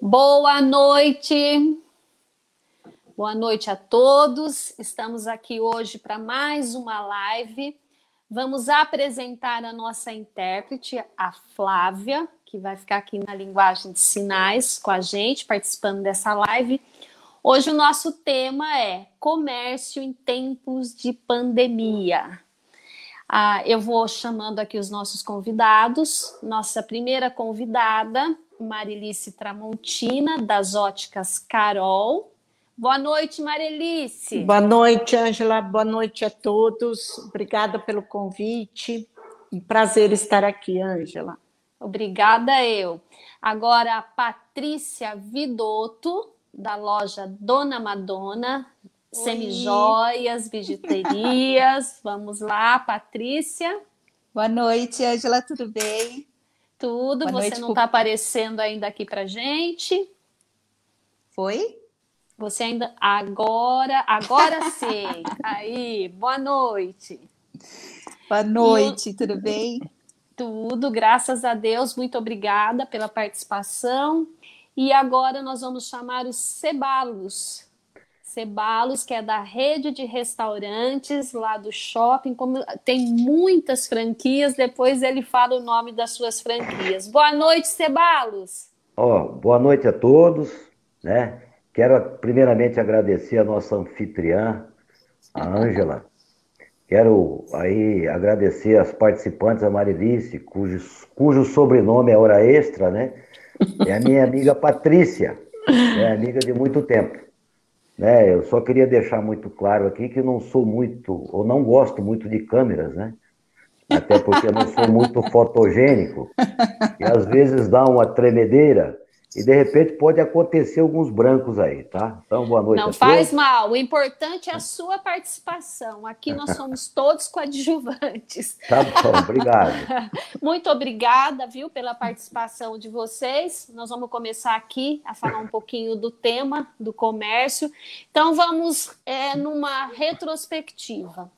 Boa noite, boa noite a todos. Estamos aqui hoje para mais uma live. Vamos apresentar a nossa intérprete, a Flávia, que vai ficar aqui na linguagem de sinais com a gente, participando dessa live. Hoje o nosso tema é comércio em tempos de pandemia. Eu vou chamando aqui os nossos convidados. Nossa primeira convidada, Marilice Tramontina, das Óticas Carol. Boa noite, Marilice. Boa noite, Ângela. Boa noite a todos. Obrigada pelo convite. Um prazer estar aqui, Ângela. Obrigada eu. Agora, a Patrícia Vidotto, da loja Dona Madonna, semijoias, bijuterias. Vamos lá, Patrícia. Boa noite, Ângela, tudo bem? Tudo, Boa você noite, não está aparecendo ainda aqui pra gente. Foi? Você ainda... Agora sim. Aí, boa noite. Boa noite, tudo bem? Tudo, graças a Deus, muito obrigada pela participação. E agora nós vamos chamar os Cebalos. Cebalos, que é da rede de restaurantes lá do shopping, como tem muitas franquias, depois ele fala o nome das suas franquias. Boa noite, Cebalos. Boa noite a todos, né? Quero primeiramente agradecer a nossa anfitriã, a Ângela. Quero aí agradecer as participantes, a Marilice, cujo sobrenome é hora extra, né? É a minha amiga Patrícia, né? Amiga de muito tempo. Né? Eu só queria deixar muito claro aqui que eu não sou muito, ou não gosto muito de câmeras, né? Até porque eu não sou muito fotogênico, e às vezes dá uma tremedeira, e de repente pode acontecer alguns brancos aí, tá? Então, boa noite a todos. Não faz mal, o importante é a sua participação. Aqui nós somos todos coadjuvantes. Tá bom, obrigado. Muito obrigada, viu, pela participação de vocês. Nós vamos começar aqui a falar um pouquinho do tema do comércio. Então, vamos numa retrospectiva.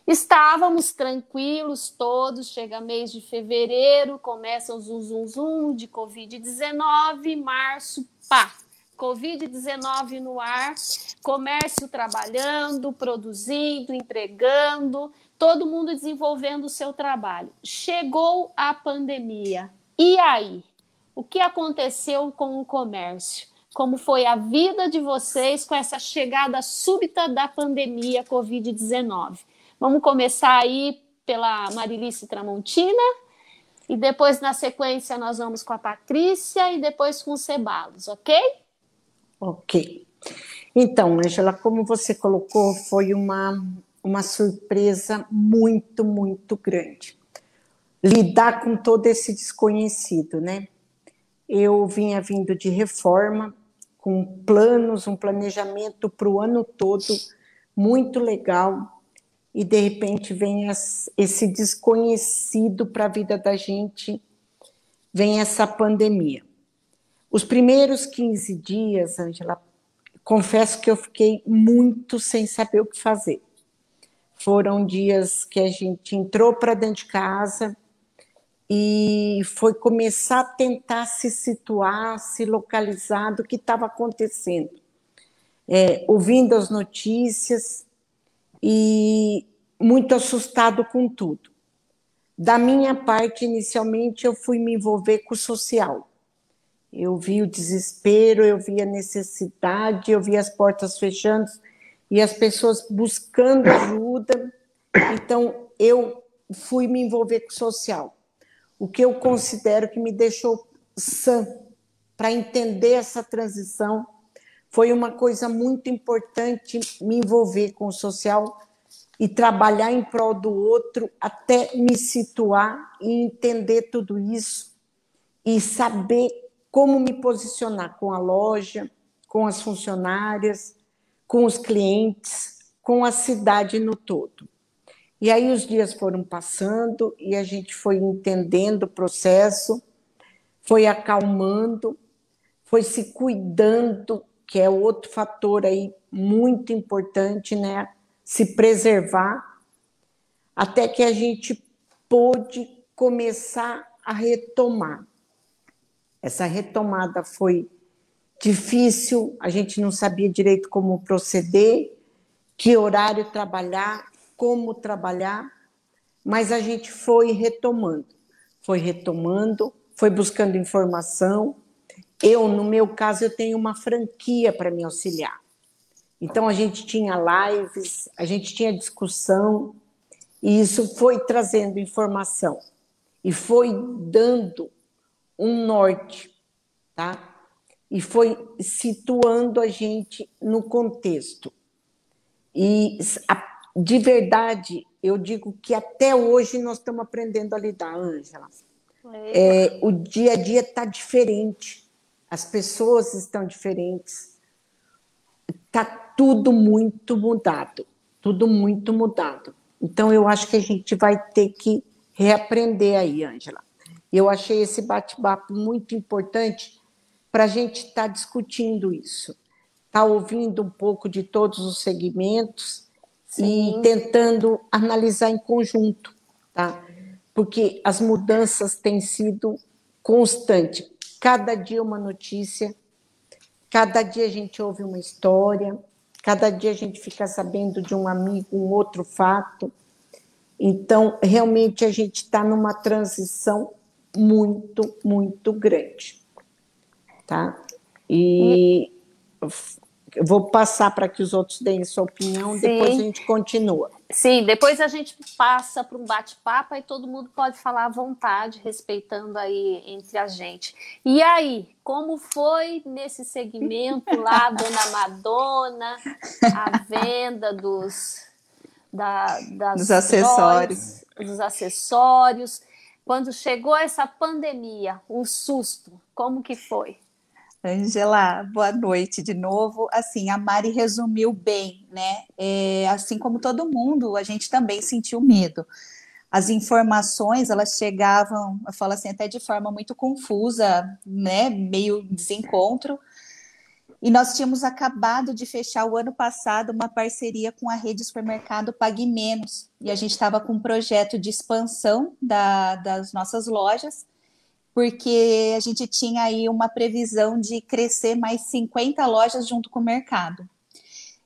Estávamos tranquilos todos, chega mês de fevereiro, começa o zum de Covid-19, março, pá, Covid-19 no ar, comércio trabalhando, produzindo, entregando, todo mundo desenvolvendo o seu trabalho. Chegou a pandemia. E aí? O que aconteceu com o comércio? Como foi a vida de vocês com essa chegada súbita da pandemia Covid-19? Vamos começar aí pela Marilice Tramontina e depois, na sequência, nós vamos com a Patrícia e depois com os Cebalos, ok? Ok. Então, Ângela, como você colocou, foi uma surpresa muito, muito grande. Lidar com todo esse desconhecido, né? Eu vinha vindo de reforma, com planos, um planejamento para o ano todo, muito legal. E, de repente, vem esse desconhecido para a vida da gente, vem essa pandemia. Os primeiros 15 dias, Ângela, confesso que eu fiquei muito sem saber o que fazer. Foram dias que a gente entrou para dentro de casa e foi começar a tentar se situar, se localizar do que estava acontecendo. Ouvindo as notícias e muito assustado com tudo. Da minha parte, inicialmente, eu fui me envolver com o social. Eu vi o desespero, eu vi a necessidade, eu vi as portas fechando e as pessoas buscando ajuda. Então, eu fui me envolver com o social. O que eu considero que me deixou sã para entender essa transição foi uma coisa muito importante, me envolver com o social e trabalhar em prol do outro até me situar e entender tudo isso e saber como me posicionar com a loja, com as funcionárias, com os clientes, com a cidade no todo. E aí os dias foram passando e a gente foi entendendo o processo, foi acalmando, foi se cuidando, que é outro fator aí muito importante, né? Se preservar, até que a gente pôde começar a retomar. Essa retomada foi difícil, a gente não sabia direito como proceder, que horário trabalhar, como trabalhar, mas a gente foi retomando, foi buscando informação. Eu, no meu caso, eu tenho uma franquia para me auxiliar. Então, a gente tinha lives, a gente tinha discussão, e isso foi trazendo informação e foi dando um norte, tá? E foi situando a gente no contexto. E, de verdade, eu digo que até hoje nós estamos aprendendo a lidar, Ângela. O dia a dia está diferente, as pessoas estão diferentes, está tudo muito mudado, tudo muito mudado. Então, eu acho que a gente vai ter que reaprender aí, Ângela. Eu achei esse bate-papo muito importante para a gente estar discutindo isso, estar ouvindo um pouco de todos os segmentos. Sim. E tentando analisar em conjunto, tá? Porque as mudanças têm sido constantes. Cada dia uma notícia, cada dia a gente ouve uma história, cada dia a gente fica sabendo de um amigo um outro fato. Então, realmente, a gente está numa transição muito, muito grande. Tá? E eu vou passar para que os outros deem sua opinião, sim. Depois a gente continua. Sim, depois a gente passa para um bate-papo e todo mundo pode falar à vontade, respeitando aí entre a gente. E aí, como foi nesse segmento lá, Dona Madonna, a venda dos acessórios? Dos acessórios. Quando chegou essa pandemia, um susto, como que foi? Ângela, boa noite de novo. Assim, a Mari resumiu bem, né? Assim como todo mundo, a gente também sentiu medo. As informações, elas chegavam, eu falo assim, até de forma muito confusa, né? Meio desencontro. E nós tínhamos acabado de fechar o ano passado uma parceria com a rede supermercado Pague Menos. E a gente estava com um projeto de expansão das nossas lojas, porque a gente tinha aí uma previsão de crescer mais 50 lojas junto com o mercado.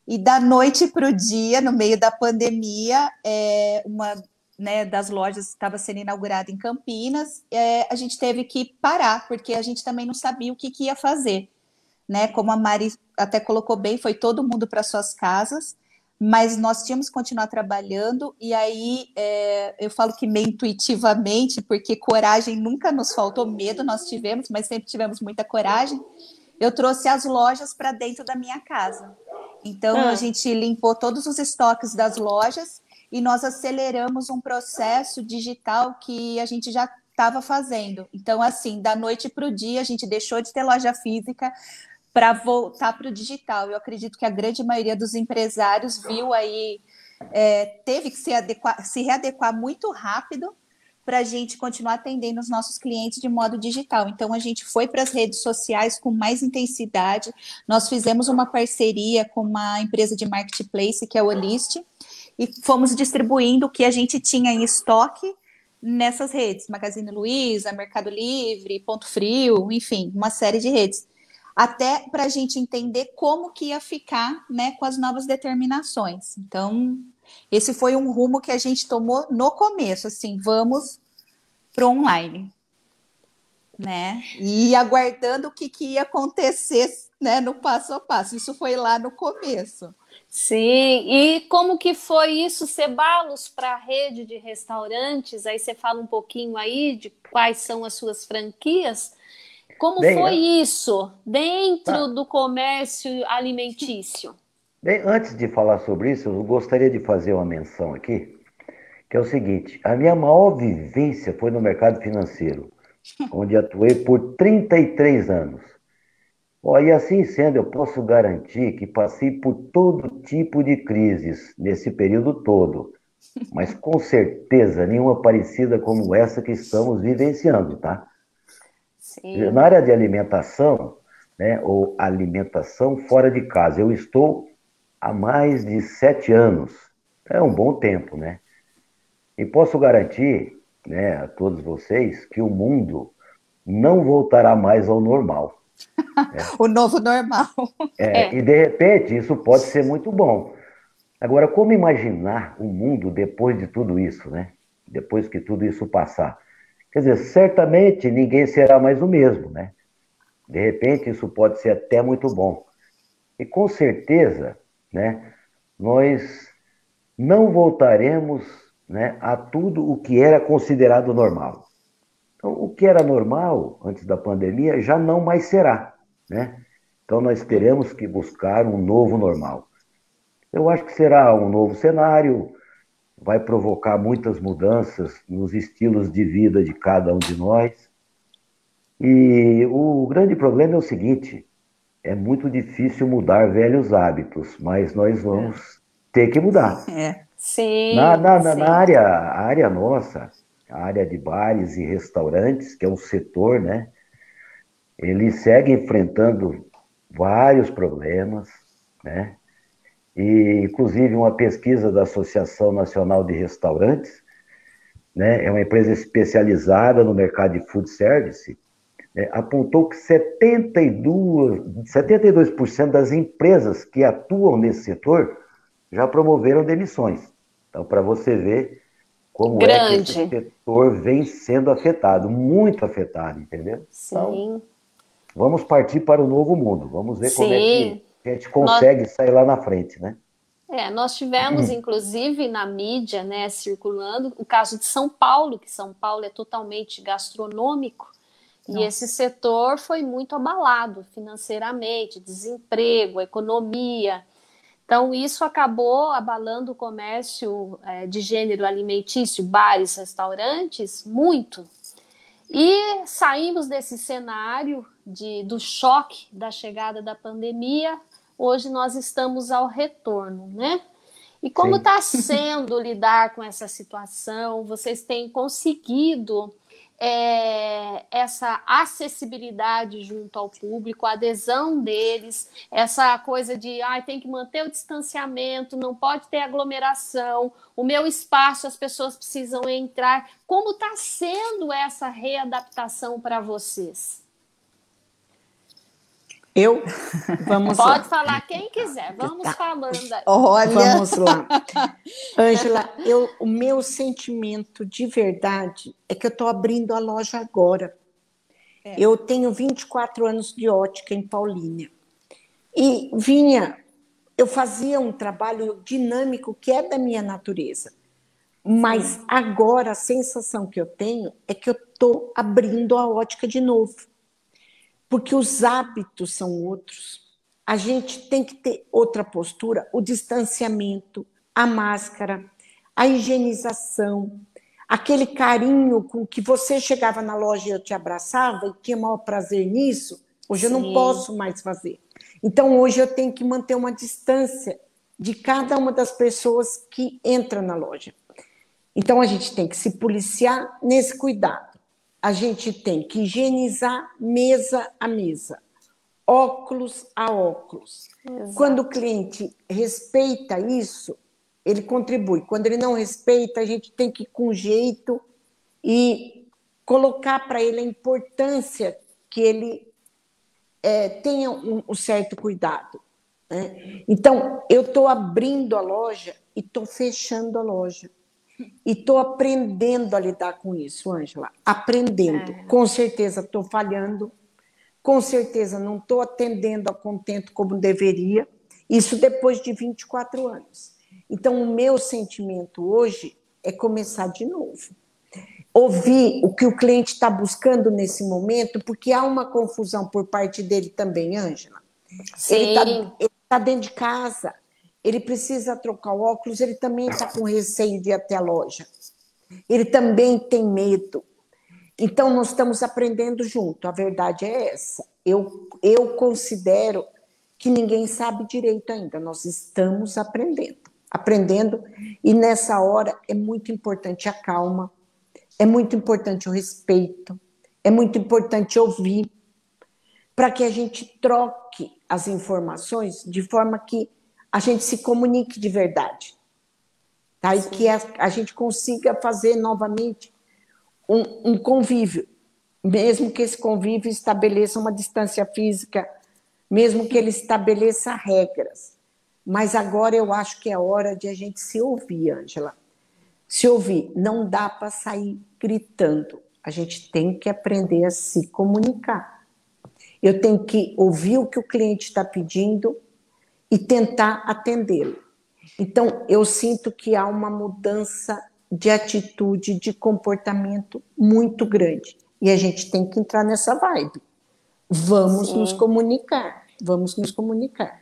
E da noite para o dia, no meio da pandemia, uma, né, das lojas estava sendo inaugurada em Campinas, a gente teve que parar, porque a gente também não sabia o que ia fazer. Né? Como a Mari até colocou bem, foi todo mundo para suas casas, mas nós tínhamos que continuar trabalhando, e aí eu falo que meio intuitivamente, porque coragem nunca nos faltou, medo nós tivemos, mas sempre tivemos muita coragem, eu trouxe as lojas para dentro da minha casa. Então, a gente limpou todos os estoques das lojas e nós aceleramos um processo digital que a gente já estava fazendo. Então, assim, da noite para o dia, a gente deixou de ter loja física para voltar para o digital. Eu acredito que a grande maioria dos empresários viu aí, teve que se readequar muito rápido para a gente continuar atendendo os nossos clientes de modo digital. Então, a gente foi para as redes sociais com mais intensidade. Nós fizemos uma parceria com uma empresa de marketplace, que é o Olist, e fomos distribuindo o que a gente tinha em estoque nessas redes, Magazine Luiza, Mercado Livre, Ponto Frio, enfim, uma série de redes. Até para a gente entender como que ia ficar, né, com as novas determinações. Então, esse foi um rumo que a gente tomou no começo, assim, vamos para o online, né? E aguardando o que ia acontecer, né, no passo a passo. Isso foi lá no começo. Sim, e como que foi isso, Cebalos, para a rede de restaurantes? Aí você fala um pouquinho aí de quais são as suas franquias. Como foi isso dentro do comércio alimentício? Bem, antes de falar sobre isso, eu gostaria de fazer uma menção aqui, que é o seguinte: a minha maior vivência foi no mercado financeiro, onde atuei por 33 anos. E assim sendo, eu posso garantir que passei por todo tipo de crises nesse período todo, mas com certeza nenhuma parecida como essa que estamos vivenciando, tá? Sim. Na área de alimentação, né, ou alimentação fora de casa, eu estou há mais de 7 anos. É um bom tempo, né? E posso garantir, né, a todos vocês que o mundo não voltará mais ao normal. O novo normal. E de repente isso pode ser muito bom. Agora, como imaginar o mundo depois de tudo isso, né? Depois que tudo isso passar? Quer dizer, certamente ninguém será mais o mesmo, né? De repente isso pode ser até muito bom. E com certeza, né, nós não voltaremos, né, a tudo o que era considerado normal. Então, o que era normal antes da pandemia já não mais será, né? Então, nós teremos que buscar um novo normal. Eu acho que será um novo cenário, vai provocar muitas mudanças nos estilos de vida de cada um de nós. E o grande problema é o seguinte: é muito difícil mudar velhos hábitos, mas nós vamos ter que mudar. Sim, Na área nossa, a área de bares e restaurantes, que é um setor, né? Ele segue enfrentando vários problemas, né? E, inclusive, uma pesquisa da Associação Nacional de Restaurantes, né? É uma empresa especializada no mercado de food service, apontou que 72% das empresas que atuam nesse setor já promoveram demissões. Então, para você ver como é que esse setor vem sendo afetado, muito afetado, entendeu? Sim. Então, vamos partir para o novo mundo. Vamos ver como é que a gente consegue sair lá na frente, né? Nós tivemos, inclusive, na mídia, né, circulando o caso de São Paulo, que São Paulo é totalmente gastronômico. E esse setor foi muito abalado financeiramente, desemprego, economia. Então, isso acabou abalando o comércio de gênero alimentício, bares, restaurantes, muito. E saímos desse cenário do choque da chegada da pandemia. Hoje nós estamos ao retorno, né? E como está sendo lidar com essa situação? Vocês têm conseguido essa acessibilidade junto ao público, a adesão deles, essa coisa de tem que manter o distanciamento, não pode ter aglomeração, o meu espaço as pessoas precisam entrar. Como está sendo essa readaptação para vocês? Pode falar quem quiser, vamos falando aí. Olha. Vamos lá. Ângela, o meu sentimento de verdade é que eu estou abrindo a loja agora. Eu tenho 24 anos de ótica em Paulínia. E eu fazia um trabalho dinâmico que é da minha natureza. Mas agora a sensação que eu tenho é que eu estou abrindo a ótica de novo. Porque os hábitos são outros. A gente tem que ter outra postura, o distanciamento, a máscara, a higienização, aquele carinho com que você chegava na loja e eu te abraçava e tinha maior prazer nisso, hoje eu não posso mais fazer. Então, hoje eu tenho que manter uma distância de cada uma das pessoas que entra na loja. Então, a gente tem que se policiar nesse cuidado. A gente tem que higienizar mesa a mesa, óculos a óculos. Exato. Quando o cliente respeita isso, ele contribui. Quando ele não respeita, a gente tem que ir com jeito e colocar para ele a importância que ele tenha um certo cuidado. Né? Então, eu estou abrindo a loja e estou fechando a loja. E estou aprendendo a lidar com isso, Ângela. Aprendendo. Com certeza estou falhando. Com certeza não estou atendendo a contento como deveria. Isso depois de 24 anos. Então, o meu sentimento hoje é começar de novo. Ouvir o que o cliente está buscando nesse momento, porque há uma confusão por parte dele também, Ângela. Ele está dentro de casa. Ele precisa trocar o óculos, ele também está com receio de ir até a loja. Ele também tem medo. Então, nós estamos aprendendo junto, a verdade é essa. Eu considero que ninguém sabe direito ainda, nós estamos aprendendo, e nessa hora é muito importante a calma, é muito importante o respeito, é muito importante ouvir, para que a gente troque as informações de forma que a gente se comunique de verdade, tá? E que a gente consiga fazer novamente um convívio mesmo que esse convívio estabeleça uma distância física, mesmo que ele estabeleça regras. Mas agora eu acho que é hora de a gente se ouvir, Ângela. Se ouvir, não dá para sair gritando. A gente tem que aprender a se comunicar. Eu tenho que ouvir o que o cliente está pedindo e tentar atendê-lo. Então, eu sinto que há uma mudança de atitude, de comportamento muito grande. E a gente tem que entrar nessa vibe. Vamos nos comunicar. Vamos nos comunicar.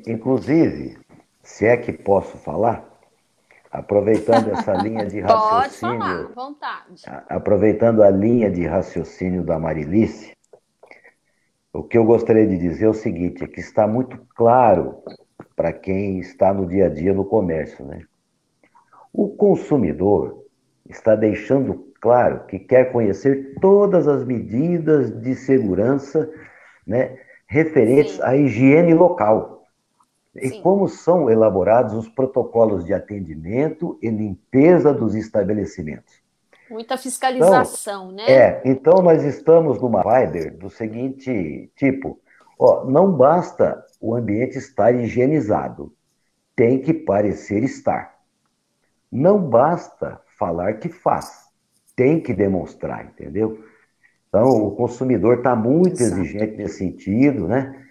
Inclusive, se é que posso falar, aproveitando essa linha de raciocínio. Pode falar, à vontade. Aproveitando a linha de raciocínio da Marilice, o que eu gostaria de dizer é o seguinte, é que está muito claro para quem está no dia a dia no comércio, né? O consumidor está deixando claro que quer conhecer todas as medidas de segurança, né, referentes Sim. à higiene local. E Sim. como são elaborados os protocolos de atendimento e limpeza dos estabelecimentos. Muita fiscalização, então, né? Então nós estamos numa vibe do seguinte tipo, não basta o ambiente estar higienizado, tem que parecer estar. Não basta falar que faz, tem que demonstrar, entendeu? Então o consumidor está muito exigente nesse sentido, né?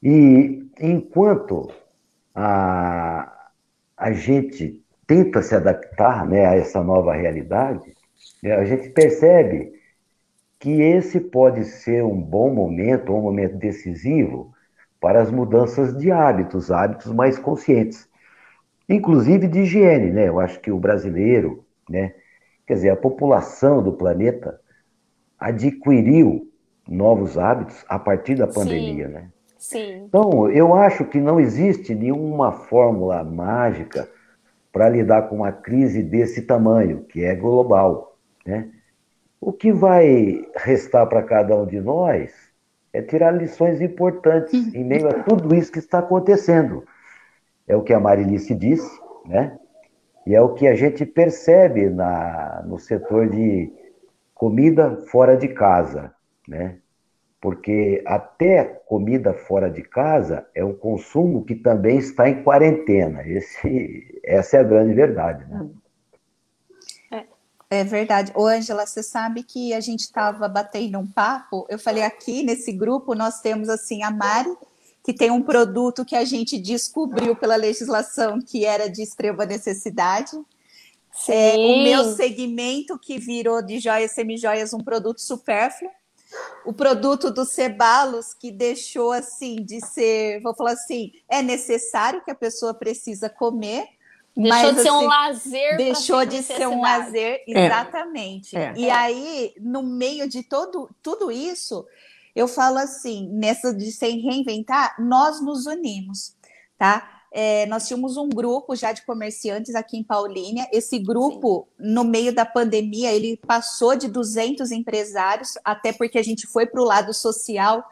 E enquanto a gente tenta se adaptar, né, a essa nova realidade, a gente percebe que esse pode ser um bom momento, um momento decisivo para as mudanças de hábitos mais conscientes, inclusive de higiene, né? Eu acho que o brasileiro, né, quer dizer, a população do planeta adquiriu novos hábitos a partir da pandemia, né? Sim. Então, eu acho que não existe nenhuma fórmula mágica para lidar com uma crise desse tamanho, que é global, né? O que vai restar para cada um de nós é tirar lições importantes em meio a tudo isso que está acontecendo. É o que a Marilice disse, né? E é o que a gente percebe no setor de comida fora de casa, né? Porque até comida fora de casa é um consumo que também está em quarentena. Essa é a grande verdade, né? É verdade. Ô, Ângela, você sabe que a gente estava batendo um papo, eu falei aqui nesse grupo, nós temos assim a Mari, que tem um produto que a gente descobriu pela legislação que era de extrema necessidade. O meu segmento que virou de joias, semijoias, um produto supérfluo. O produto do Ceballos, que deixou assim de ser, vou falar assim, é necessário que a pessoa precisa comer. Deixou de ser assim, um lazer. Deixou de ser um lazer, exatamente. E aí, no meio de tudo isso, eu falo assim, nessa de se reinventar, nós nos unimos, tá? Nós tínhamos um grupo já de comerciantes aqui em Paulínia. Esse grupo, no meio da pandemia, ele passou de 200 empresários, até porque a gente foi para o lado social,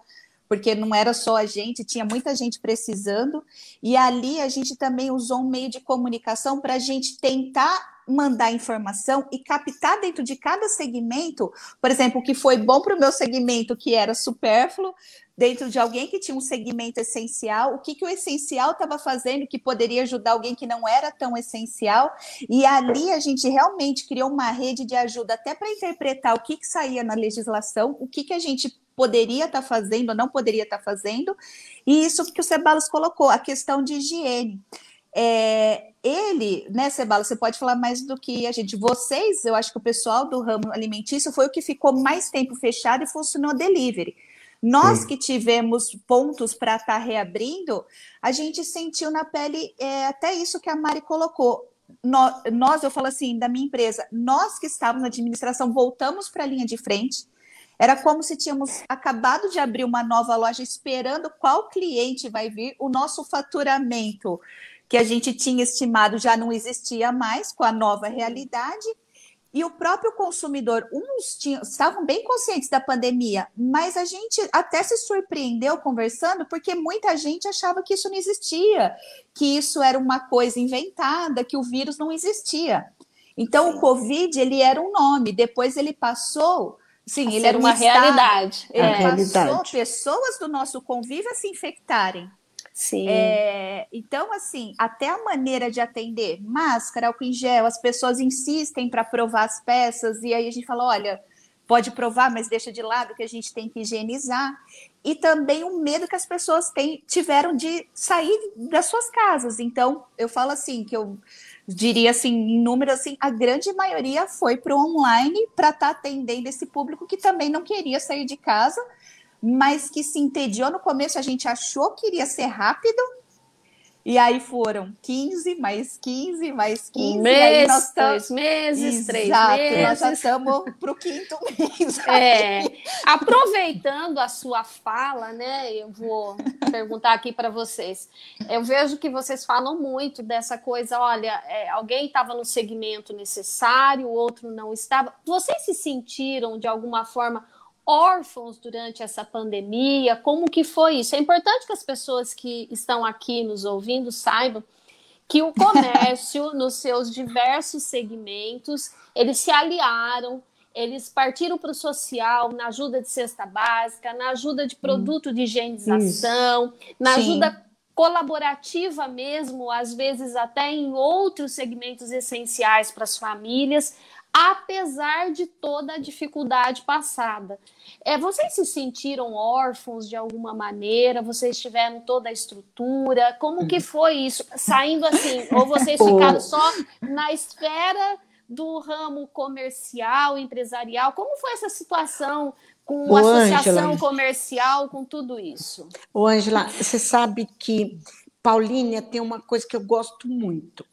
porque não era só a gente, tinha muita gente precisando, e ali a gente também usou um meio de comunicação para a gente tentar mandar informação e captar dentro de cada segmento, por exemplo, o que foi bom para o meu segmento, que era supérfluo, dentro de alguém que tinha um segmento essencial, o que o essencial estava fazendo que poderia ajudar alguém que não era tão essencial, e ali a gente realmente criou uma rede de ajuda até para interpretar o que saía na legislação, o que a gente poderia estar fazendo ou não poderia estar fazendo, e isso que o Ceballos colocou, a questão de higiene. Ele, né, Ceballos, você pode falar mais do que a gente. Vocês, eu acho que o pessoal do ramo alimentício foi o que ficou mais tempo fechado e funcionou delivery. Nós que tivemos pontos para estar reabrindo, a gente sentiu na pele até isso que a Mari colocou. Nós, eu falo assim, da minha empresa, nós que estávamos na administração, voltamos para a linha de frente. Era como se tínhamos acabado de abrir uma nova loja esperando qual cliente vai vir. O nosso faturamento que a gente tinha estimado já não existia mais com a nova realidade. E o próprio consumidor, estavam bem conscientes da pandemia, mas a gente até se surpreendeu conversando, porque muita gente achava que isso não existia, que isso era uma coisa inventada, que o vírus não existia. Então, o Covid, ele era um nome, depois ele passou Sim, a ele ser era um uma estado, realidade. ele passou realidade. pessoas do nosso convívio a se infectarem. Sim. Então, assim, até a maneira de atender, máscara, álcool em gel, as pessoas insistem para provar as peças, e aí a gente fala, olha, pode provar, mas deixa de lado que a gente tem que higienizar. E também o medo que as pessoas tiveram de sair das suas casas. Então, eu falo assim, que eu diria assim, em número, assim, a grande maioria foi para o online para estar atendendo esse público que também não queria sair de casa, mas que se entediou no começo, a gente achou que iria ser rápido, e aí foram 15, mais 15, mais 15, Um e aí mês, nós estamos... 2 meses, 3 Exato, nós já meses. estamos para o 5º mês. Aproveitando a sua fala, né? Eu vou perguntar aqui para vocês. Eu vejo que vocês falam muito dessa coisa, olha, alguém estava no segmento necessário, o outro não estava. Vocês se sentiram, de alguma forma, órfãos durante essa pandemia? Como que foi isso? É importante que as pessoas que estão aqui nos ouvindo saibam que o comércio, nos seus diversos segmentos, eles se aliaram, eles partiram para o social, na ajuda de cesta básica, na ajuda de produto de higienização, na ajuda colaborativa mesmo, às vezes até em outros segmentos essenciais para as famílias, apesar de toda a dificuldade passada. Vocês se sentiram órfãos de alguma maneira? Vocês tiveram toda a estrutura? Como que foi isso? Saindo assim, ou vocês ficaram só na esfera do ramo comercial, empresarial? Como foi essa situação com a associação comercial, com tudo isso? Ô, Ângela, você sabe que Paulínia tem uma coisa que eu gosto muito.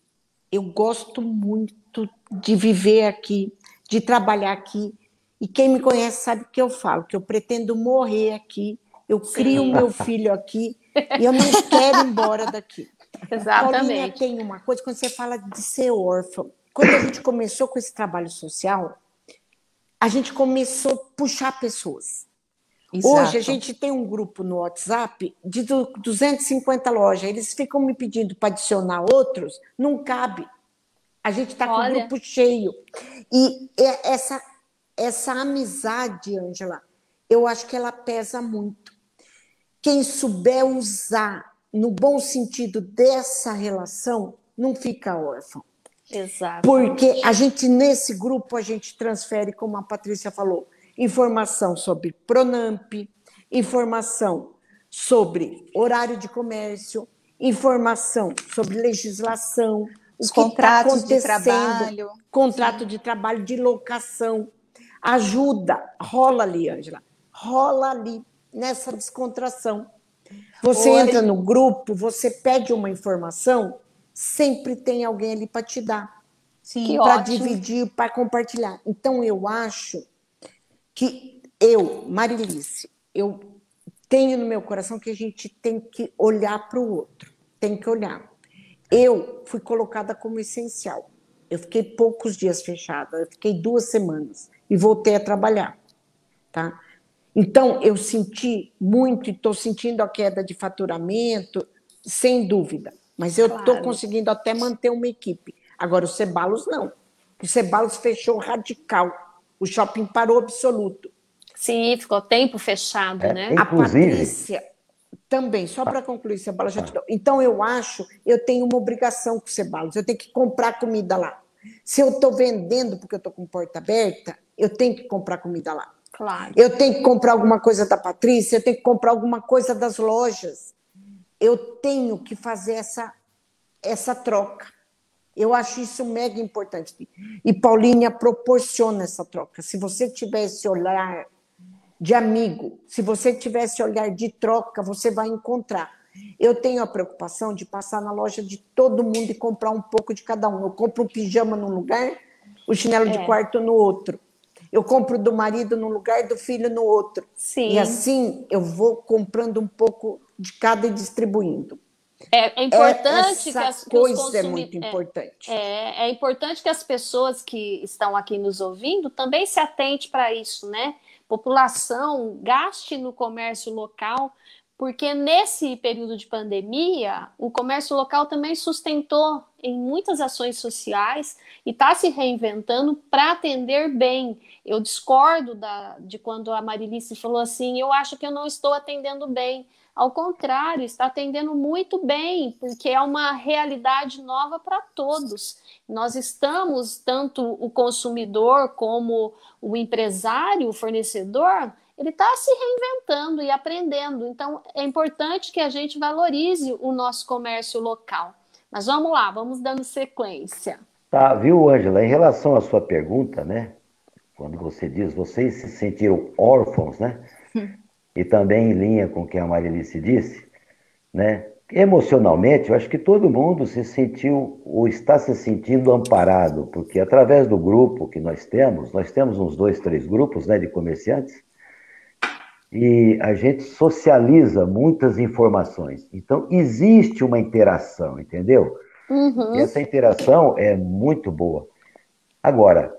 Eu gosto muito de viver aqui, de trabalhar aqui. E quem me conhece sabe que eu falo, que eu pretendo morrer aqui, eu crio meu filho aqui e eu não quero ir embora daqui. Exatamente. Paulínia tem uma coisa, quando você fala de ser órfã, quando a gente começou com esse trabalho social, a gente começou a puxar pessoas. Exato. Hoje a gente tem um grupo no WhatsApp de 250 lojas, eles ficam me pedindo para adicionar outros, não cabe. A gente está com o grupo cheio. E essa amizade, Ângela, eu acho que ela pesa muito. Quem souber usar no bom sentido dessa relação, não fica órfão. Exato. Porque a gente, nesse grupo, a gente transfere, como a Patrícia falou, informação sobre Pronamp, informação sobre horário de comércio, informação sobre legislação, os contratos de trabalho. Contrato de trabalho, de locação. Ajuda, rola ali, Ângela, rola ali nessa descontração. Você entra no grupo, você pede uma informação, sempre tem alguém ali para te dar. Para dividir, para compartilhar. Então, eu acho que Marilice, eu tenho no meu coração que a gente tem que olhar para o outro. Tem que olhar. Eu fui colocada como essencial. Eu fiquei poucos dias fechada, eu fiquei 2 semanas e voltei a trabalhar. Tá? Então, eu senti muito e estou sentindo a queda de faturamento, sem dúvida. Mas eu estou conseguindo até manter uma equipe. Agora, o Ceballos não. O Ceballos fechou radical. O shopping parou absoluto. Sim, ficou tempo fechado, né? A Patrícia também, só para concluir, Ceballos, já te dou. Então, eu acho, eu tenho uma obrigação com o Ceballos, eu tenho que comprar comida lá. Se eu estou vendendo porque eu estou com porta aberta, eu tenho que comprar comida lá. Claro. Eu tenho que comprar alguma coisa da Patrícia, eu tenho que comprar alguma coisa das lojas. Eu tenho que fazer essa troca. Eu acho isso mega importante. E Paulínia proporciona essa troca. Se você tiver esse olhar de amigo, se você tiver esse olhar de troca, você vai encontrar. Eu tenho a preocupação de passar na loja de todo mundo e comprar um pouco de cada um. Eu compro um pijama num lugar, o chinelo de quarto no outro. Eu compro do marido num lugar, do filho no outro. Sim. E assim eu vou comprando um pouco de cada e distribuindo. É importante essa coisa é muito importante. É importante que as pessoas que estão aqui nos ouvindo também se atentem para isso, né? População, gaste no comércio local, porque nesse período de pandemia, o comércio local também sustentou em muitas ações sociais e está se reinventando para atender bem. Eu discordo de quando a Marilice falou assim, eu acho que eu não estou atendendo bem. Ao contrário, está atendendo muito bem, porque é uma realidade nova para todos. Nós estamos, tanto o consumidor como o empresário, o fornecedor, ele está se reinventando e aprendendo. Então, é importante que a gente valorize o nosso comércio local. Mas vamos lá, vamos dando sequência. Tá, viu, Ângela? Em relação à sua pergunta, né? Quando você diz, vocês se sentiram órfãos, né? E também em linha com o que a Marilice disse, né? Emocionalmente, eu acho que todo mundo se sentiu ou está se sentindo amparado, porque através do grupo que nós temos uns 2, 3 grupos, né, de comerciantes, e a gente socializa muitas informações. Então, existe uma interação, entendeu? Uhum. E essa interação é muito boa. Agora,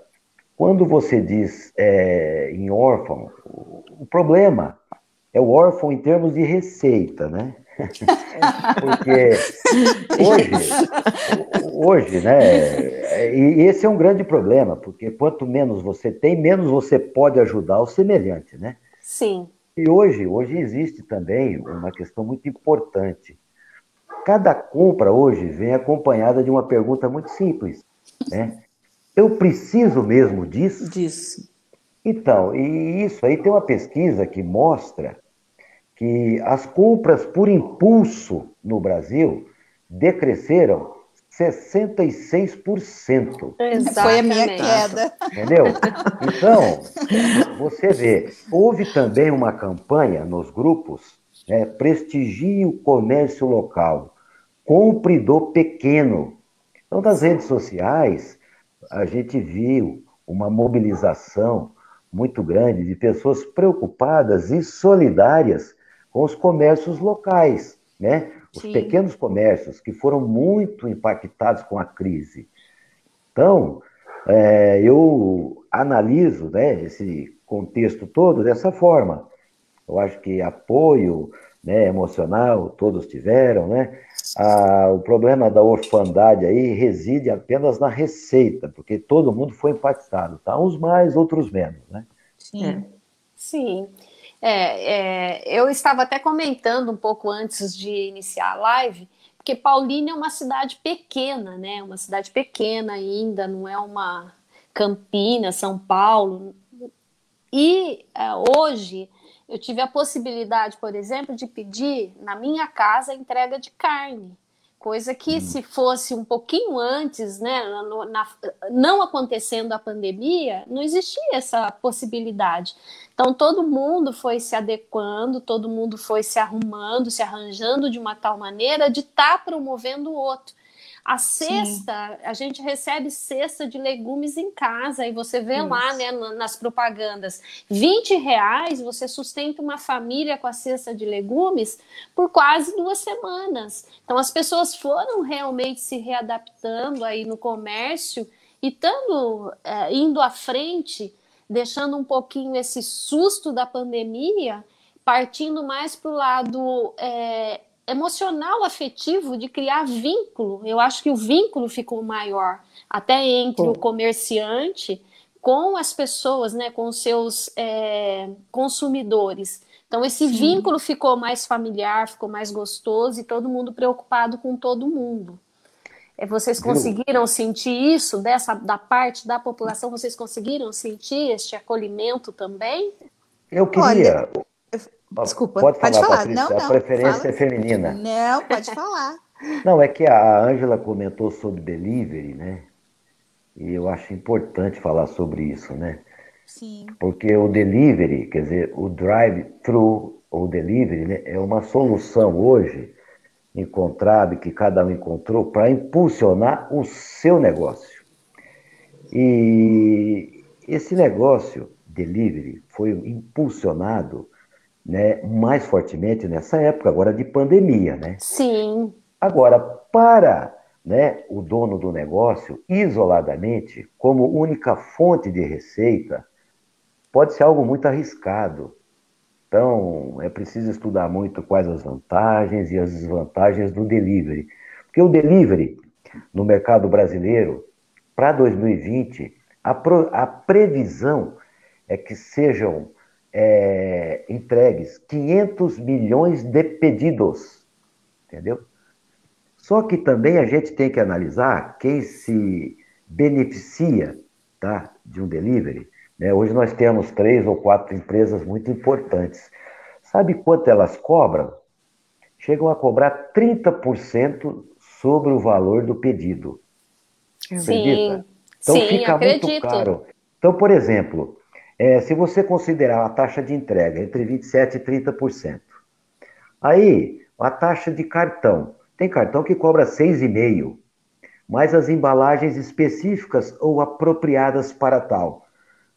quando você diz em órfão, o problema é o órfão em termos de receita, né? Porque hoje, né? E esse é um grande problema, porque quanto menos você tem, menos você pode ajudar o semelhante, né? Sim. E hoje existe também uma questão muito importante. Cada compra hoje vem acompanhada de uma pergunta muito simples, né? Eu preciso mesmo disso? Disso. Então, e isso aí tem uma pesquisa que mostra que as compras por impulso no Brasil decresceram 66%. Exatamente. Foi a minha queda. Entendeu? Então, você vê, houve também uma campanha nos grupos, né, prestigie o comércio local, compre do pequeno. Então, nas redes sociais, a gente viu uma mobilização muito grande de pessoas preocupadas e solidárias com os comércios locais, né? Os pequenos comércios que foram muito impactados com a crise. Então, eu analiso, né, esse contexto todo dessa forma. Eu acho que apoio, né, emocional todos tiveram, né? O problema da orfandade aí reside apenas na receita, porque todo mundo foi impactado, tá? Uns mais, outros menos, né? Sim. Sim. Eu estava até comentando um pouco antes de iniciar a live, porque Paulínia é uma cidade pequena, né? Uma cidade pequena ainda, não é uma Campinas, São Paulo. E hoje eu tive a possibilidade, por exemplo, de pedir na minha casa entrega de carne. Coisa que se fosse um pouquinho antes, né, não acontecendo a pandemia, não existia essa possibilidade. Então todo mundo foi se adequando, todo mundo foi se arrumando, se arranjando de uma tal maneira de estar promovendo o outro. A cesta, a gente recebe cesta de legumes em casa, e você vê lá, né, nas propagandas, R$20 você sustenta uma família com a cesta de legumes por quase 2 semanas. Então as pessoas foram realmente se readaptando aí no comércio e indo à frente, deixando um pouquinho esse susto da pandemia, partindo mais para o lado emocional, afetivo, de criar vínculo. Eu acho que o vínculo ficou maior, até entre o comerciante com as pessoas, né, com os seus consumidores. Então esse vínculo ficou mais familiar, ficou mais gostoso e todo mundo preocupado com todo mundo. Vocês conseguiram sentir isso da parte da população? Vocês conseguiram sentir este acolhimento também? Eu queria... Desculpa, pode falar, Patrícia, não, a preferência é feminina. Não, pode falar. Não, é que a Ângela comentou sobre delivery, né? E eu acho importante falar sobre isso, né? Sim. Porque o delivery, quer dizer, o drive-thru ou delivery, né, é uma solução hoje encontrada, que cada um encontrou, para impulsionar o seu negócio. E esse negócio, delivery, foi impulsionado, né, mais fortemente nessa época agora de pandemia, né? Sim. Agora, para, né, o dono do negócio, isoladamente, como única fonte de receita, pode ser algo muito arriscado, Então, é preciso estudar muito quais as vantagens e as desvantagens do delivery. Porque o delivery, no mercado brasileiro, para 2020, a previsão é que sejam entregues 500 milhões de pedidos, entendeu? Só que também a gente tem que analisar quem se beneficia, tá, de um delivery, né? Hoje nós temos 3 ou 4 empresas muito importantes. Sabe quanto elas cobram? Chegam a cobrar 30% sobre o valor do pedido. Sim, Então sim, fica muito acredito. caro. Então, por exemplo, se você considerar a taxa de entrega entre 27% e 30%, aí a taxa de cartão, tem cartão que cobra 6,5%, mais as embalagens específicas ou apropriadas para tal.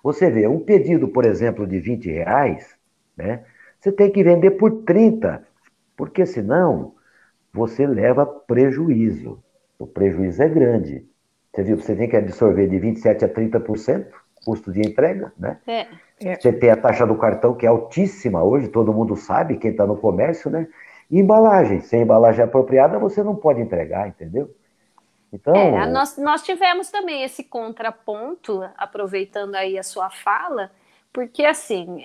Você vê, um pedido, por exemplo, de R$ 20, né? Você tem que vender por 30, porque senão você leva prejuízo. O prejuízo é grande. Você viu, você tem que absorver de 27% a 30% custo de entrega, né? Você tem a taxa do cartão, que é altíssima hoje, todo mundo sabe, quem está no comércio, né? E embalagem. Sem embalagem apropriada, você não pode entregar, entendeu? Então, Nós tivemos também esse contraponto, aproveitando aí a sua fala, porque assim,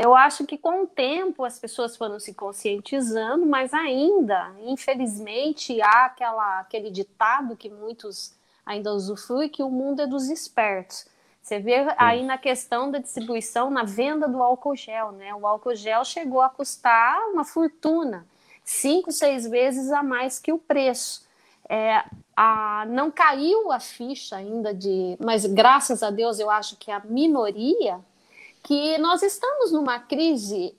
eu acho que com o tempo as pessoas foram se conscientizando, mas ainda, infelizmente, há aquele ditado que muitos ainda usufruem, que o mundo é dos espertos. Você vê aí na questão da distribuição, na venda do álcool gel, né? O álcool gel chegou a custar uma fortuna, 5, 6 vezes a mais que o preço. Não caiu a ficha ainda mas graças a Deus eu acho que a minoria, que nós estamos numa crise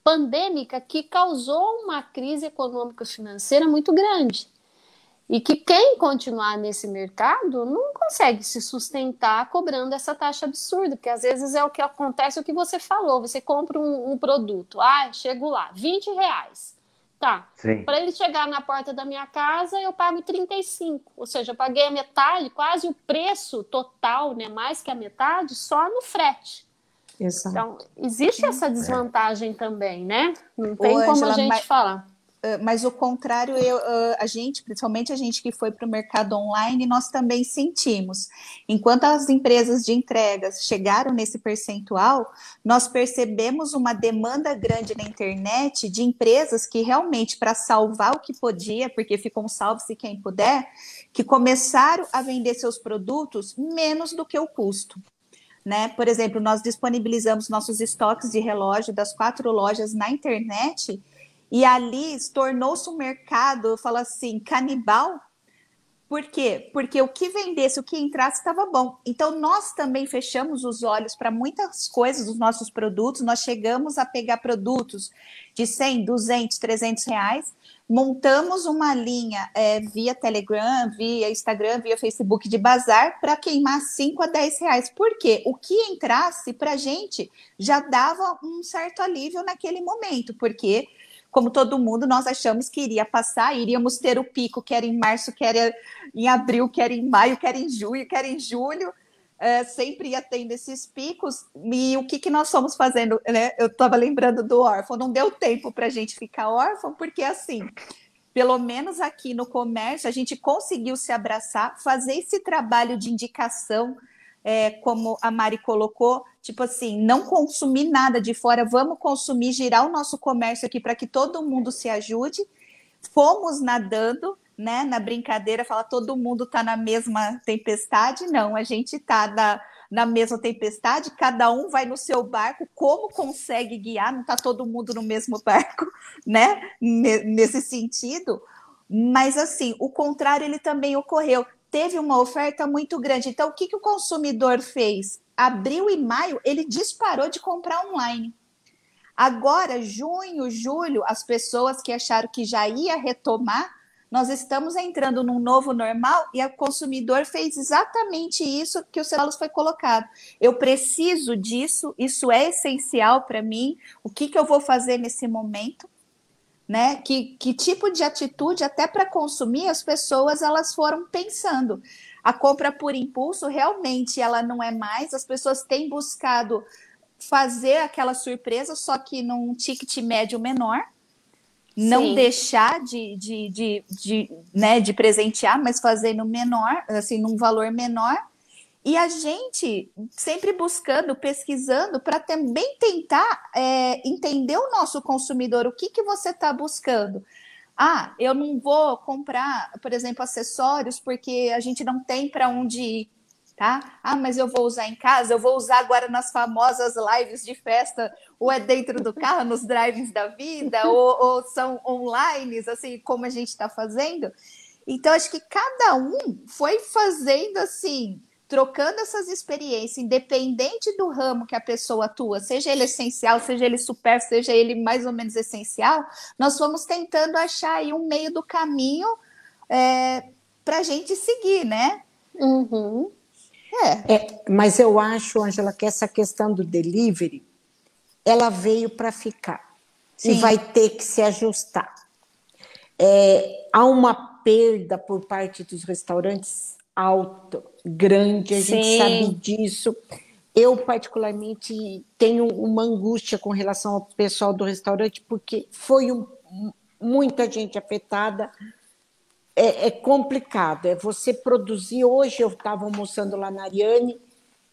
pandêmica que causou uma crise econômico-financeira muito grande. E que quem continuar nesse mercado não consegue se sustentar cobrando essa taxa absurda, porque às vezes é o que acontece, o que você falou, você compra um produto, chego lá, R$ 20. Tá, para ele chegar na porta da minha casa, eu pago 35, ou seja, eu paguei a metade, quase o preço total, né, mais que a metade, só no frete. Exato. Então, existe essa desvantagem também, né? Não tem como Ângela, a gente falar. Mas o contrário, a gente, principalmente a gente que foi para o mercado online, nós também sentimos. Enquanto as empresas de entregas chegaram nesse percentual, nós percebemos uma demanda grande na internet de empresas que realmente, para salvar o que podia, porque ficou um salve-se quem puder, que começaram a vender seus produtos menos do que o custo. Né? Por exemplo, nós disponibilizamos nossos estoques de relógio das 4 lojas na internet. E ali tornou-se um mercado, eu falo assim, canibal. Por quê? Porque o que vendesse, o que entrasse estava bom. Então, nós também fechamos os olhos para muitas coisas dos nossos produtos. Nós chegamos a pegar produtos de 100, 200, 300 reais. Montamos uma linha via Telegram, via Instagram, via Facebook de bazar para queimar 5 a 10 reais. Por quê? O que entrasse para a gente já dava um certo alívio naquele momento, porque como todo mundo, nós achamos que iria passar, iríamos ter o pico, quer em março, quer em abril, quer em maio, quer em junho, quer em julho, sempre ia tendo esses picos, e o que nós fomos fazendo, né? Eu estava lembrando do órfão, não deu tempo para a gente ficar órfão, porque assim, pelo menos aqui no comércio, a gente conseguiu se abraçar, fazer esse trabalho de indicação, como a Mari colocou, tipo assim, não consumir nada de fora, vamos consumir, girar o nosso comércio aqui para que todo mundo se ajude. Fomos nadando, né, na brincadeira, falar todo mundo está na mesma tempestade. Não, a gente está na mesma tempestade, cada um vai no seu barco, como consegue guiar, não está todo mundo no mesmo barco, né, nesse sentido. Mas assim, o contrário ele também ocorreu. Teve uma oferta muito grande. Então, o que o consumidor fez? Abril e maio, ele disparou de comprar online. Agora, junho, julho, as pessoas que acharam que já ia retomar, nós estamos entrando num novo normal e o consumidor fez exatamente isso que o Celos foi colocado. Eu preciso disso, isso é essencial para mim. O que eu vou fazer nesse momento? Né? Que tipo de atitude, até para consumir, as pessoas elas foram pensando. A compra por impulso realmente ela não é mais, as pessoas têm buscado fazer aquela surpresa, só que num ticket médio menor, não Sim. deixar de presentear, mas fazer no menor, assim, num valor menor, e a gente sempre buscando, pesquisando, para também tentar entender o nosso consumidor, o que você está buscando. Ah, eu não vou comprar, por exemplo, acessórios, porque a gente não tem para onde ir, tá? Ah, mas eu vou usar em casa, eu vou usar agora nas famosas lives de festa, ou é dentro do carro, nos drives da vida, ou são online, assim, como a gente está fazendo. Então, acho que cada um foi fazendo assim, trocando essas experiências, independente do ramo que a pessoa atua, seja ele essencial, seja ele supérfluo, seja ele mais ou menos essencial, nós fomos tentando achar aí um meio do caminho para a gente seguir, né? Uhum. Mas eu acho, Ângela, que essa questão do delivery, ela veio para ficar. Sim. E vai ter que se ajustar. Há uma perda por parte dos restaurantes alta, grande, a gente sabe disso. Eu, particularmente, tenho uma angústia com relação ao pessoal do restaurante, porque foi muita gente afetada. É complicado, você produzir. Hoje eu estava almoçando lá na Ariane,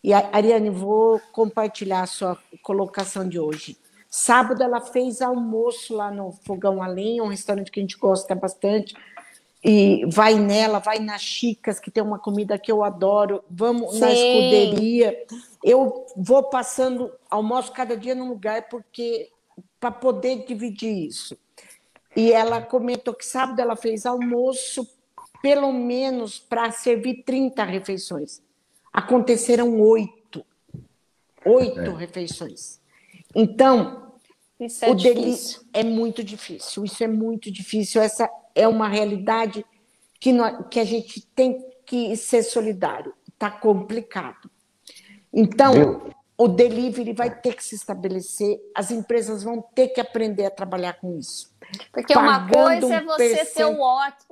e Ariane, vou compartilhar a sua colocação de hoje. Sábado ela fez almoço lá no Fogão a Lenha, um restaurante que a gente gosta bastante, e vai nela, vai na Chicas, que tem uma comida que eu adoro, vamos na Escuderia. Eu vou passando, almoço cada dia num lugar, porque para poder dividir isso. E ela comentou que sábado ela fez almoço, pelo menos para servir 30 refeições. Aconteceram 8 refeições. Então, isso é difícil. É muito difícil. Isso é muito difícil. Essa é uma realidade que a gente tem que ser solidário. Está complicado. Então, o delivery vai ter que se estabelecer, as empresas vão ter que aprender a trabalhar com isso. Porque uma coisa é você ter o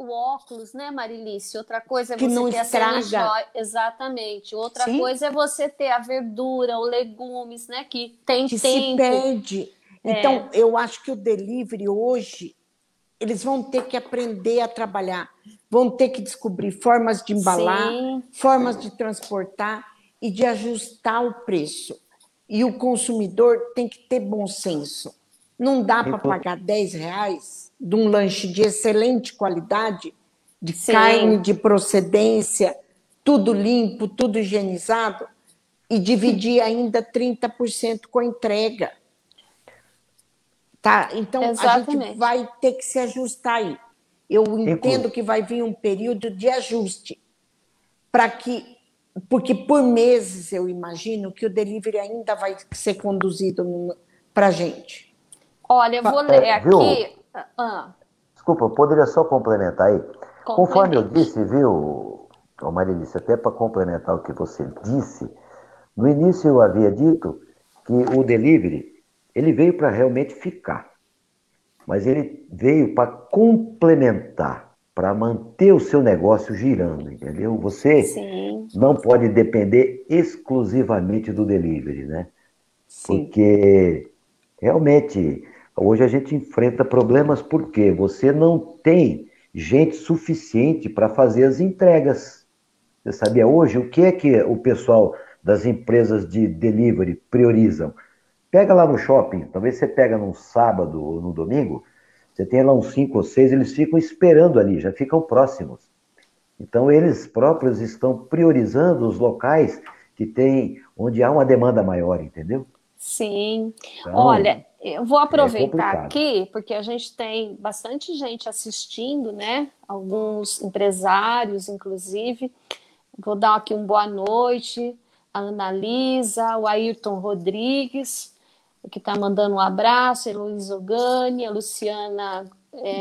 óculos, né, Marilice? Outra coisa é que você não ter estraga. a joia. Exatamente. Outra coisa é você ter a verdura, os legumes, né? Que tem que tempo. Se perde. Então, eu acho que o delivery hoje, eles vão ter que aprender a trabalhar, vão ter que descobrir formas de embalar, formas de transportar e de ajustar o preço. E o consumidor tem que ter bom senso. Não dá para pagar R$10 de um lanche de excelente qualidade, de carne de procedência, tudo limpo, tudo higienizado, e dividir ainda 30% com a entrega. Tá? Então, Exatamente. A gente vai ter que se ajustar aí. Eu entendo que vai vir um período de ajuste, porque por meses eu imagino que o delivery ainda vai ser conduzido para a gente. Olha, eu vou ler aqui. Desculpa, eu poderia só complementar aí? Conforme eu disse, viu, Marilice, até para complementar o que você disse, no início eu havia dito que o delivery ele veio para realmente ficar, mas ele veio para complementar, para manter o seu negócio girando, entendeu? Você não pode depender exclusivamente do delivery, né? Porque realmente hoje a gente enfrenta problemas porque você não tem gente suficiente para fazer as entregas. Você sabia hoje o que é que o pessoal das empresas de delivery priorizam? Pega lá no shopping, talvez você pega num sábado ou no domingo, você tem lá uns 5 ou 6, eles ficam esperando ali, já ficam próximos. Então, eles próprios estão priorizando os locais onde há uma demanda maior, entendeu? Sim. Então, olha, eu vou aproveitar aqui, porque a gente tem bastante gente assistindo, né? Alguns empresários, inclusive. Vou dar aqui uma boa noite. A Analisa, o Ayrton Rodrigues, que está mandando um abraço, a Heloísa Ogani, a Luciana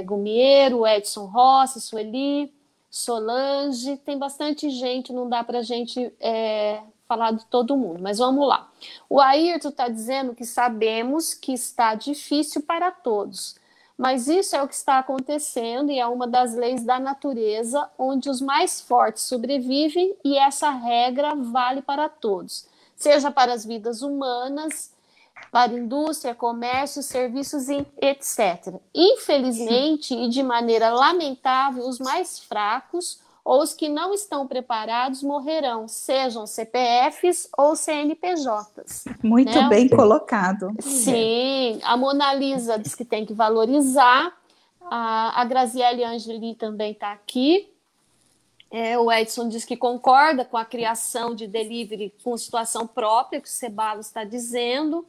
Gumiero, o Edson Rossi, Sueli, Solange, tem bastante gente, não dá para a gente falar de todo mundo, mas vamos lá. O Ayrton está dizendo que sabemos que está difícil para todos, mas isso é o que está acontecendo e é uma das leis da natureza, onde os mais fortes sobrevivem e essa regra vale para todos, seja para as vidas humanas, para indústria, comércio, serviços e etc. Infelizmente, e de maneira lamentável, os mais fracos ou os que não estão preparados morrerão, sejam CPFs ou CNPJs. Muito né? bem colocado. Sim, a Mona Lisa diz que tem que valorizar, a Graziele Angeli também está aqui. O Edson diz que concorda com a criação de delivery com situação própria, que o Ceballos está dizendo.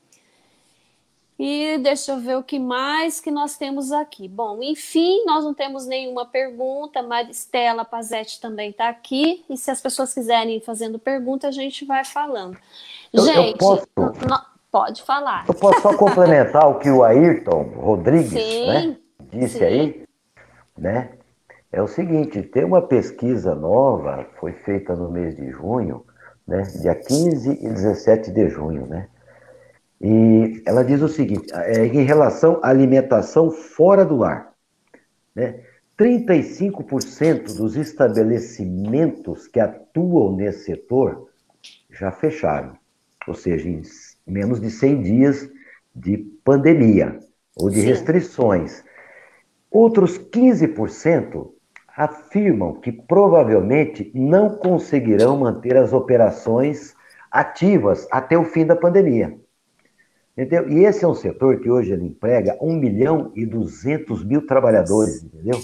E deixa eu ver o que mais que nós temos aqui. Bom, enfim, nós não temos nenhuma pergunta, Maristela Pazetti também está aqui. E se as pessoas quiserem ir fazendo pergunta, a gente vai falando. Gente, pode falar. Eu posso só complementar o que o Ayrton Rodrigues, sim, né, disse sim. aí, né? É o seguinte, tem uma pesquisa nova, foi feita no mês de junho, né, dia 15 e 17 de junho, né? E ela diz o seguinte, em relação à alimentação fora do lar, né? 35% dos estabelecimentos que atuam nesse setor já fecharam, ou seja, em menos de 100 dias de pandemia ou de restrições. Outros 15% afirmam que provavelmente não conseguirão manter as operações ativas até o fim da pandemia. Entendeu? E esse é um setor que hoje ele emprega 1.200.000 trabalhadores, entendeu?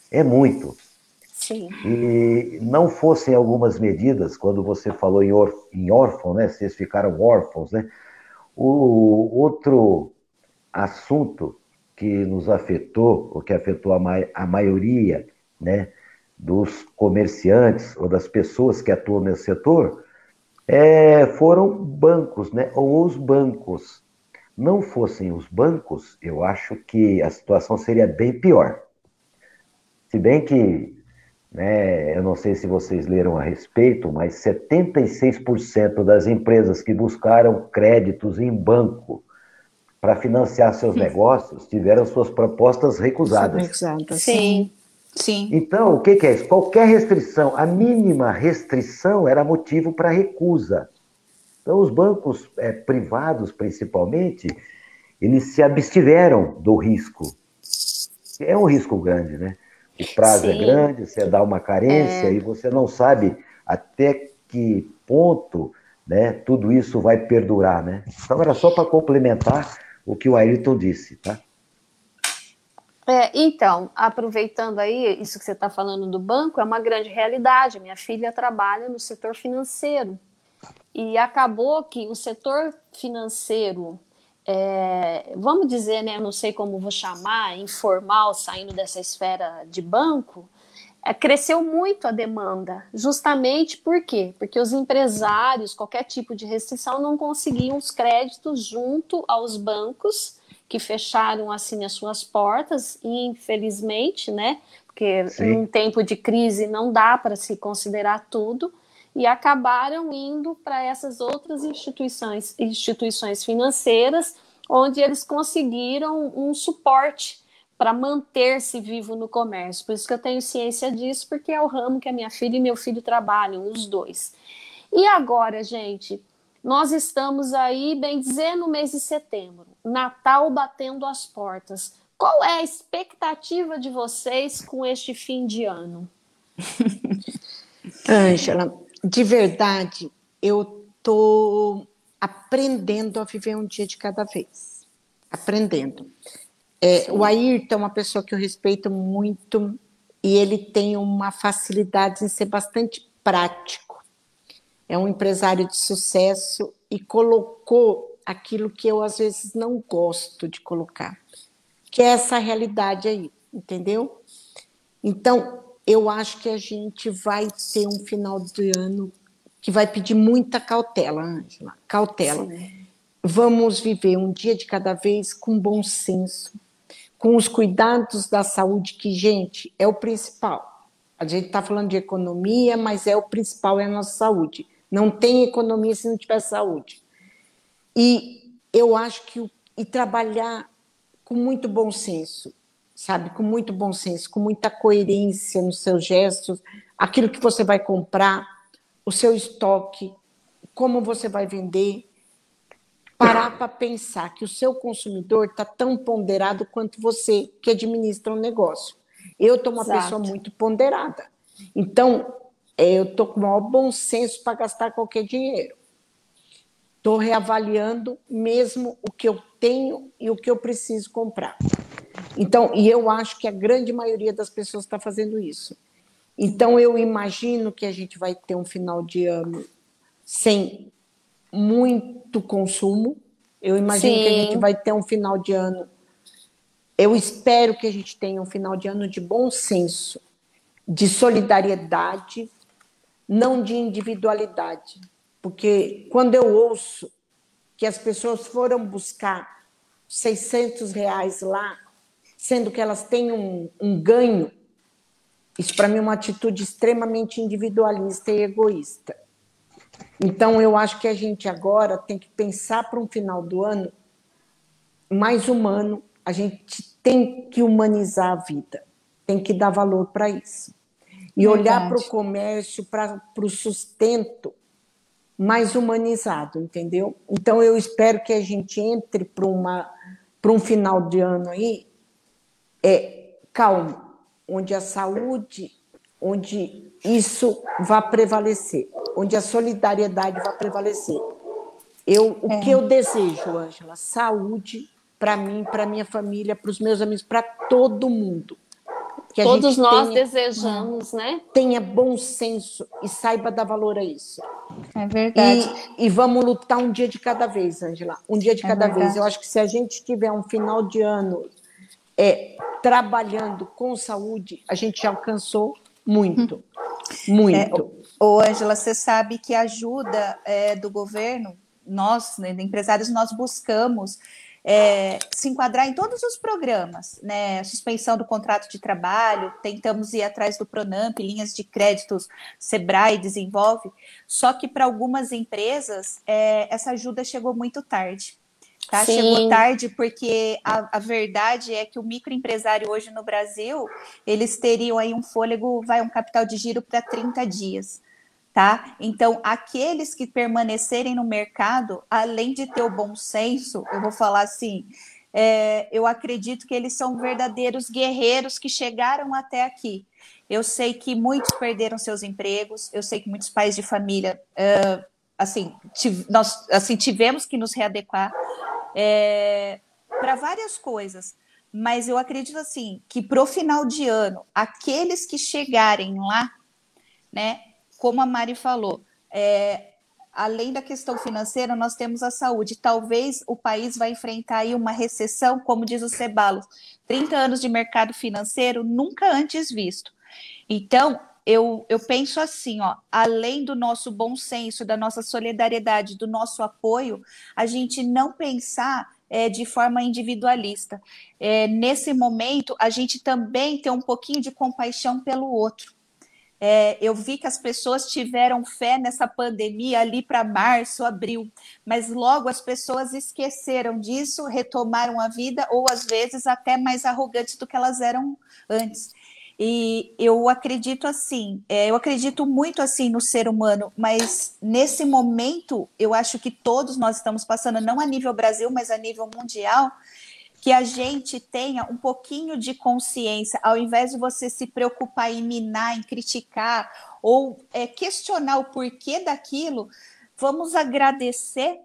É muito. Sim. E não fossem algumas medidas, quando você falou em órfão, né? Vocês ficaram órfãos, né? O outro assunto que nos afetou, ou que afetou a maioria, né, dos comerciantes ou das pessoas que atuam nesse setor, foram bancos, né? Ou os bancos. Não fossem os bancos, eu acho que a situação seria bem pior. Se bem que, né, eu não sei se vocês leram a respeito, mas 76% das empresas que buscaram créditos em banco para financiar seus negócios tiveram suas propostas recusadas. Sim. Sim. Então, o que é isso? Qualquer restrição, a mínima restrição era motivo para recusa. Então, os bancos privados, principalmente, eles se abstiveram do risco. É um risco grande, né? O prazo é grande, você dá uma carência e você não sabe até que ponto, né, tudo isso vai perdurar, né? Então, era só para complementar o que o Ayrton disse, tá? Então, aproveitando aí, isso que você está falando do banco, é uma grande realidade. Minha filha trabalha no setor financeiro. E acabou que o setor financeiro, vamos dizer, né, não sei como vou chamar, informal, saindo dessa esfera de banco, cresceu muito a demanda. Justamente por quê? Porque os empresários, qualquer tipo de restrição, não conseguiam os créditos junto aos bancos, que fecharam assim as suas portas, e infelizmente, né, porque num tempo de crise não dá para se considerar tudo, e acabaram indo para essas outras instituições financeiras, onde eles conseguiram um suporte para manter-se vivo no comércio. Por isso que eu tenho ciência disso, porque é o ramo que a minha filha e meu filho trabalham, os dois. E agora, gente, nós estamos aí, bem dizer, no mês de setembro, Natal batendo as portas. Qual é a expectativa de vocês com este fim de ano? Ângela, de verdade, eu estou aprendendo a viver um dia de cada vez. Aprendendo. O Ayrton é uma pessoa que eu respeito muito e ele tem uma facilidade em ser bastante prático. É um empresário de sucesso e colocou aquilo que eu, às vezes, não gosto de colocar, que é essa realidade aí, entendeu? Então, eu acho que a gente vai ter um final de ano que vai pedir muita cautela, Ângela, cautela. Sim. Vamos viver um dia de cada vez com bom senso, com os cuidados da saúde, que, gente, é o principal. A gente está falando de economia, mas o principal é a nossa saúde. Não tem economia se não tiver saúde. E eu acho que trabalhar com muito bom senso, sabe? Com muito bom senso, com muita coerência nos seus gestos, aquilo que você vai comprar, o seu estoque, como você vai vender, parar para pensar que o seu consumidor está tão ponderado quanto você que administra um negócio. Eu estou uma pessoa muito ponderada. Então, eu estou com o maior bom senso para gastar qualquer dinheiro. Estou reavaliando mesmo o que eu tenho e o que eu preciso comprar. Então, e eu acho que a grande maioria das pessoas está fazendo isso. Então, eu imagino que a gente vai ter um final de ano sem muito consumo. Eu imagino que a gente vai ter um final de ano. Eu espero que a gente tenha um final de ano de bom senso, de solidariedade, não de individualidade. Porque quando eu ouço que as pessoas foram buscar R$ 600 lá, sendo que elas têm um ganho, isso para mim é uma atitude extremamente individualista e egoísta. Então, eu acho que a gente agora tem que pensar para um final do ano mais humano, a gente tem que humanizar a vida, tem que dar valor para isso. E olhar para o comércio, para o sustento mais humanizado, entendeu? Então, eu espero que a gente entre para um final de ano aí calmo, onde a saúde, onde isso vai prevalecer, onde a solidariedade vai prevalecer. O que eu desejo, Ângela? Saúde para mim, para minha família, para os meus amigos, para todo mundo. Que todos nós desejamos, né? Tenha bom senso e saiba dar valor a isso. É verdade. E vamos lutar um dia de cada vez, Ângela. Um dia de cada vez. Eu acho que se a gente tiver um final de ano trabalhando com saúde, a gente já alcançou muito. Muito. Ângela, você sabe que a ajuda do governo, nós, né, empresários, nós buscamos se enquadrar em todos os programas, né? Suspensão do contrato de trabalho, tentamos ir atrás do Pronamp, linhas de créditos, Sebrae desenvolve, só que para algumas empresas essa ajuda chegou muito tarde. Tá? Chegou tarde porque a verdade é que o microempresário hoje no Brasil, eles teriam aí um fôlego, um capital de giro para 30 dias. Tá? Então, aqueles que permanecerem no mercado, além de ter o bom senso, eu vou falar assim, eu acredito que eles são verdadeiros guerreiros que chegaram até aqui. Eu sei que muitos perderam seus empregos, eu sei que muitos pais de família, nós tivemos que nos readequar para várias coisas, mas eu acredito assim, que para o final de ano, aqueles que chegarem lá, né, como a Mari falou, além da questão financeira, nós temos a saúde. Talvez o país vai enfrentar aí uma recessão, como diz o Ceballos, 30 anos de mercado financeiro nunca antes visto. Então, eu penso assim, além do nosso bom senso, da nossa solidariedade, do nosso apoio, a gente não pensar de forma individualista. Nesse momento, a gente também tem um pouquinho de compaixão pelo outro. Eu vi que as pessoas tiveram fé nessa pandemia ali para março, abril, mas logo as pessoas esqueceram disso, retomaram a vida, ou às vezes até mais arrogantes do que elas eram antes. E eu acredito assim, eu acredito muito assim no ser humano, mas nesse momento eu acho que todos nós estamos passando, não a nível Brasil, mas a nível mundial, que a gente tenha um pouquinho de consciência, ao invés de você se preocupar em minar, em criticar, ou questionar o porquê daquilo, vamos agradecer,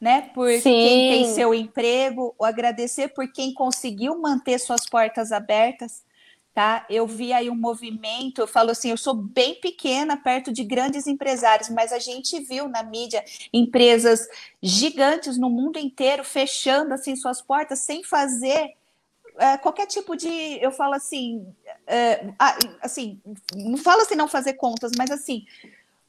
né, por quem tem seu emprego, ou agradecer por quem conseguiu manter suas portas abertas, tá? Eu vi aí um movimento, eu falo assim, eu sou bem pequena perto de grandes empresários, mas a gente viu na mídia empresas gigantes no mundo inteiro fechando assim suas portas sem fazer qualquer tipo de, eu falo assim, assim, não falo assim não fazer contas, mas assim,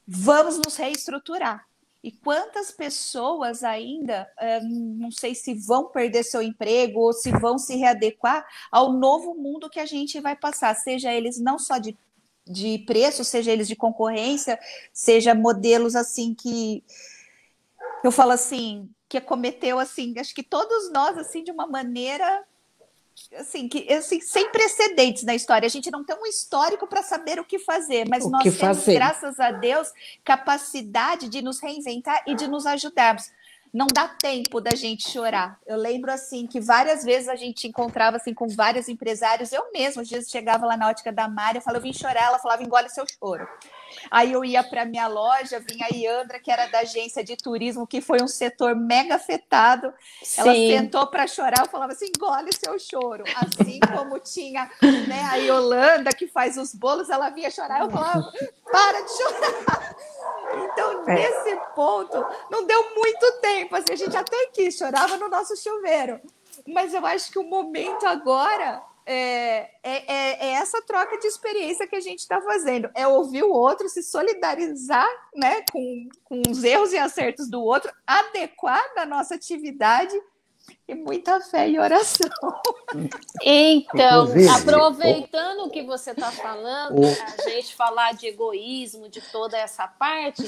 vamos nos reestruturar. E quantas pessoas ainda, não sei se vão perder seu emprego ou se vão se readequar ao novo mundo que a gente vai passar, seja eles não só de preço, seja eles de concorrência, seja modelos assim que eu falo assim, que acometeu assim, acho que todos nós assim de uma maneira assim, sem precedentes na história. A gente não tem um histórico para saber o que fazer, mas nós temos, graças a Deus, capacidade de nos reinventar e de nos ajudarmos. não dá tempo da gente chorar. Eu lembro assim que várias vezes a gente encontrava assim com vários empresários. Eu mesma, às vezes chegava lá na ótica da Mari, eu falava, eu vim chorar, ela falava, engole seu choro. Aí eu ia para minha loja, vinha a Iandra, que era da agência de turismo, que foi um setor mega afetado. Sim. Ela sentou para chorar, eu falava assim, engole seu choro. Assim como tinha, né, a Yolanda, que faz os bolos, ela vinha chorar, eu falava, para de chorar. Então, nesse ponto, não deu muito tempo, assim, a gente até aqui chorava no nosso chuveiro. Mas eu acho que o momento agora é essa troca de experiência que a gente está fazendo. É ouvir o outro, se solidarizar, né, com os erros e acertos do outro, adequar da nossa atividade e muita fé e oração. Então, Inclusive, aproveitando o que você está falando, a gente falar de egoísmo, de toda essa parte,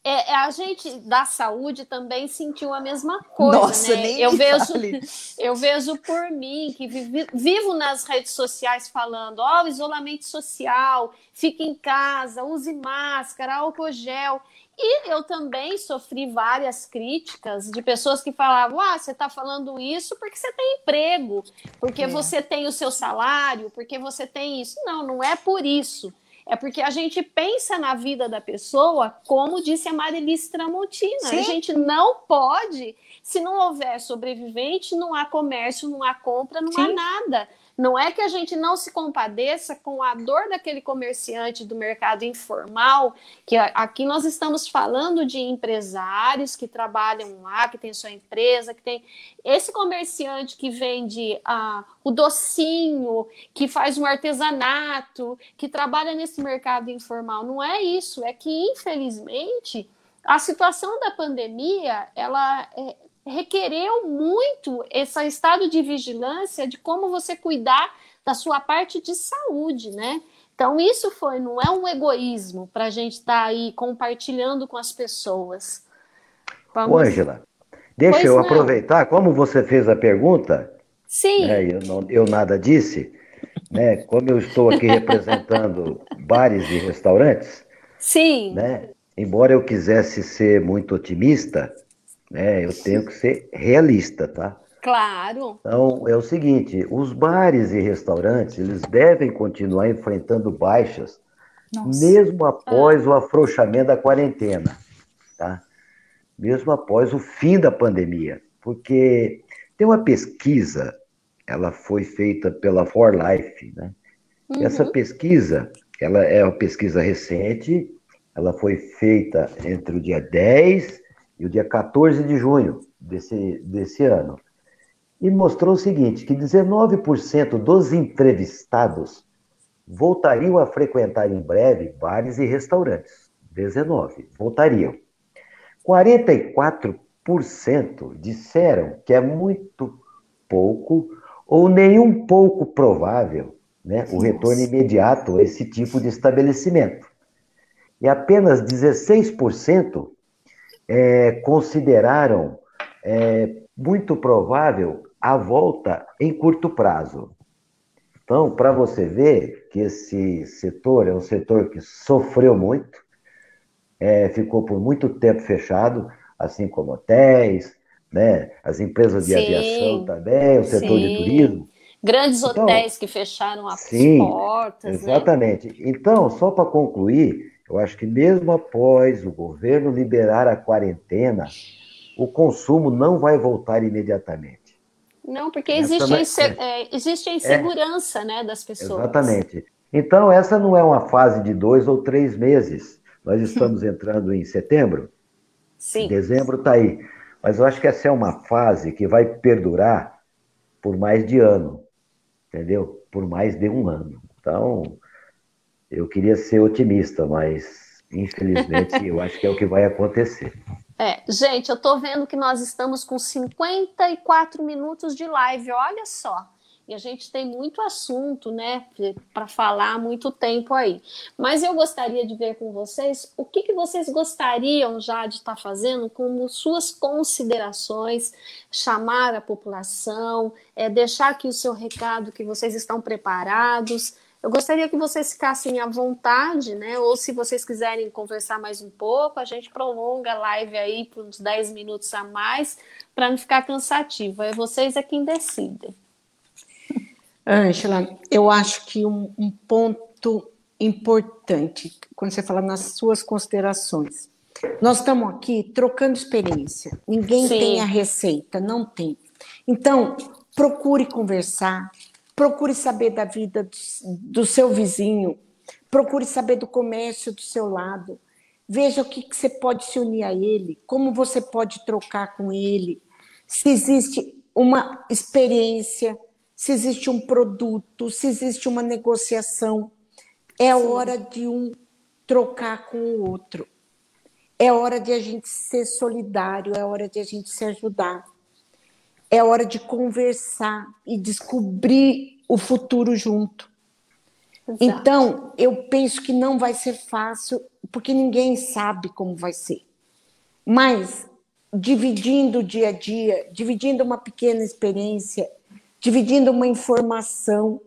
a gente da saúde também sentiu a mesma coisa. Nossa, né? nem eu vejo por mim, que vivo nas redes sociais falando, ó, isolamento social, fique em casa, use máscara, álcool gel. E eu também sofri várias críticas de pessoas que falavam, você está falando isso porque você tem emprego, porque você tem o seu salário, porque você tem isso. Não, não é por isso. É porque a gente pensa na vida da pessoa, como disse a Marilice Tramontina. Sim. A gente não pode, se não houver sobrevivente, não há comércio, não há compra, não há nada. Não é que a gente não se compadeça com a dor daquele comerciante do mercado informal, que aqui nós estamos falando de empresários que trabalham lá, que tem sua empresa, que tem esse comerciante que vende o docinho, que faz um artesanato, que trabalha nesse mercado informal. Não é isso, é que, infelizmente, a situação da pandemia, ela requereu muito esse estado de vigilância de como você cuidar da sua parte de saúde, né? Então, isso não é um egoísmo para a gente estar aí compartilhando com as pessoas. Ô, Ângela, deixa eu aproveitar, como você fez a pergunta, sim, né, eu nada disse, né, como eu estou aqui representando bares e restaurantes, sim, né, embora eu quisesse ser muito otimista, eu tenho que ser realista, tá? claro. Então, é o seguinte, os bares e restaurantes, eles devem continuar enfrentando baixas, mesmo após o afrouxamento da quarentena, tá? Mesmo após o fim da pandemia. Porque tem uma pesquisa, ela foi feita pela For Life, né? Uhum. Essa pesquisa, ela é uma pesquisa recente, ela foi feita entre o dia 10 e o dia 14 de junho desse ano. E mostrou o seguinte, que 19% dos entrevistados voltariam a frequentar em breve bares e restaurantes. 19% voltariam. 44% disseram que é muito pouco ou nem um pouco provável, né, o retorno imediato a esse tipo de estabelecimento. E apenas 16% consideraram muito provável a volta em curto prazo. Então, para você ver que esse setor é um setor que sofreu muito, ficou por muito tempo fechado, assim como hotéis, né, as empresas de aviação também, o setor de turismo. Grandes hotéis que fecharam as portas. Exatamente. Né? Então, só para concluir, eu acho que mesmo após o governo liberar a quarentena, o consumo não vai voltar imediatamente. Não, porque existe a insegurança, né, das pessoas. Exatamente. Então, essa não é uma fase de 2 ou 3 meses. Nós estamos entrando em setembro. Sim. Dezembro está aí. Mas eu acho que essa é uma fase que vai perdurar por mais de ano. Entendeu? Por mais de um ano. Então, eu queria ser otimista, mas infelizmente eu acho que é o que vai acontecer. Gente, eu estou vendo que nós estamos com 54 minutos de live, olha só. E a gente tem muito assunto, né, para falar há muito tempo aí. Mas eu gostaria de ver com vocês o que vocês gostariam já de estar fazendo como suas considerações, chamar a população, deixar aqui o seu recado que vocês estão preparados, Eu gostaria que vocês ficassem à vontade, né? Ou se vocês quiserem conversar mais um pouco, a gente prolonga a live aí por uns 10 minutos a mais, para não ficar cansativo. É vocês é quem decidem. Ângela, eu acho que um ponto importante, quando você fala nas suas considerações, nós estamos aqui trocando experiência. Ninguém Sim. tem a receita, não tem. Então, procure conversar, procure saber da vida do seu vizinho, procure saber do comércio do seu lado. Veja o que você pode se unir a ele, como você pode trocar com ele, se existe uma experiência, se existe um produto, se existe uma negociação. É hora de um trocar com o outro. É hora de a gente ser solidário, é hora de a gente se ajudar. É hora de conversar e descobrir o futuro junto. Exato. Então, eu penso que não vai ser fácil, porque ninguém sabe como vai ser. Mas, dividindo o dia a dia, dividindo uma pequena experiência, dividindo uma informação.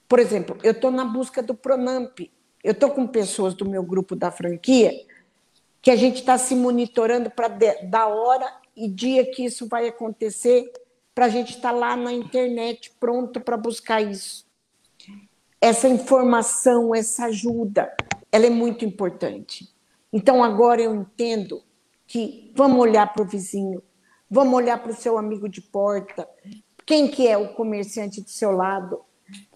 Por exemplo, eu estou na busca do Pronamp. Eu estou com pessoas do meu grupo da franquia que a gente está se monitorando para da hora e dia que isso vai acontecer, para a gente estar lá na internet pronto para buscar isso. Essa informação, essa ajuda, ela é muito importante. Então, agora eu entendo que vamos olhar para o vizinho, vamos olhar para o seu amigo de porta, quem que é o comerciante do seu lado.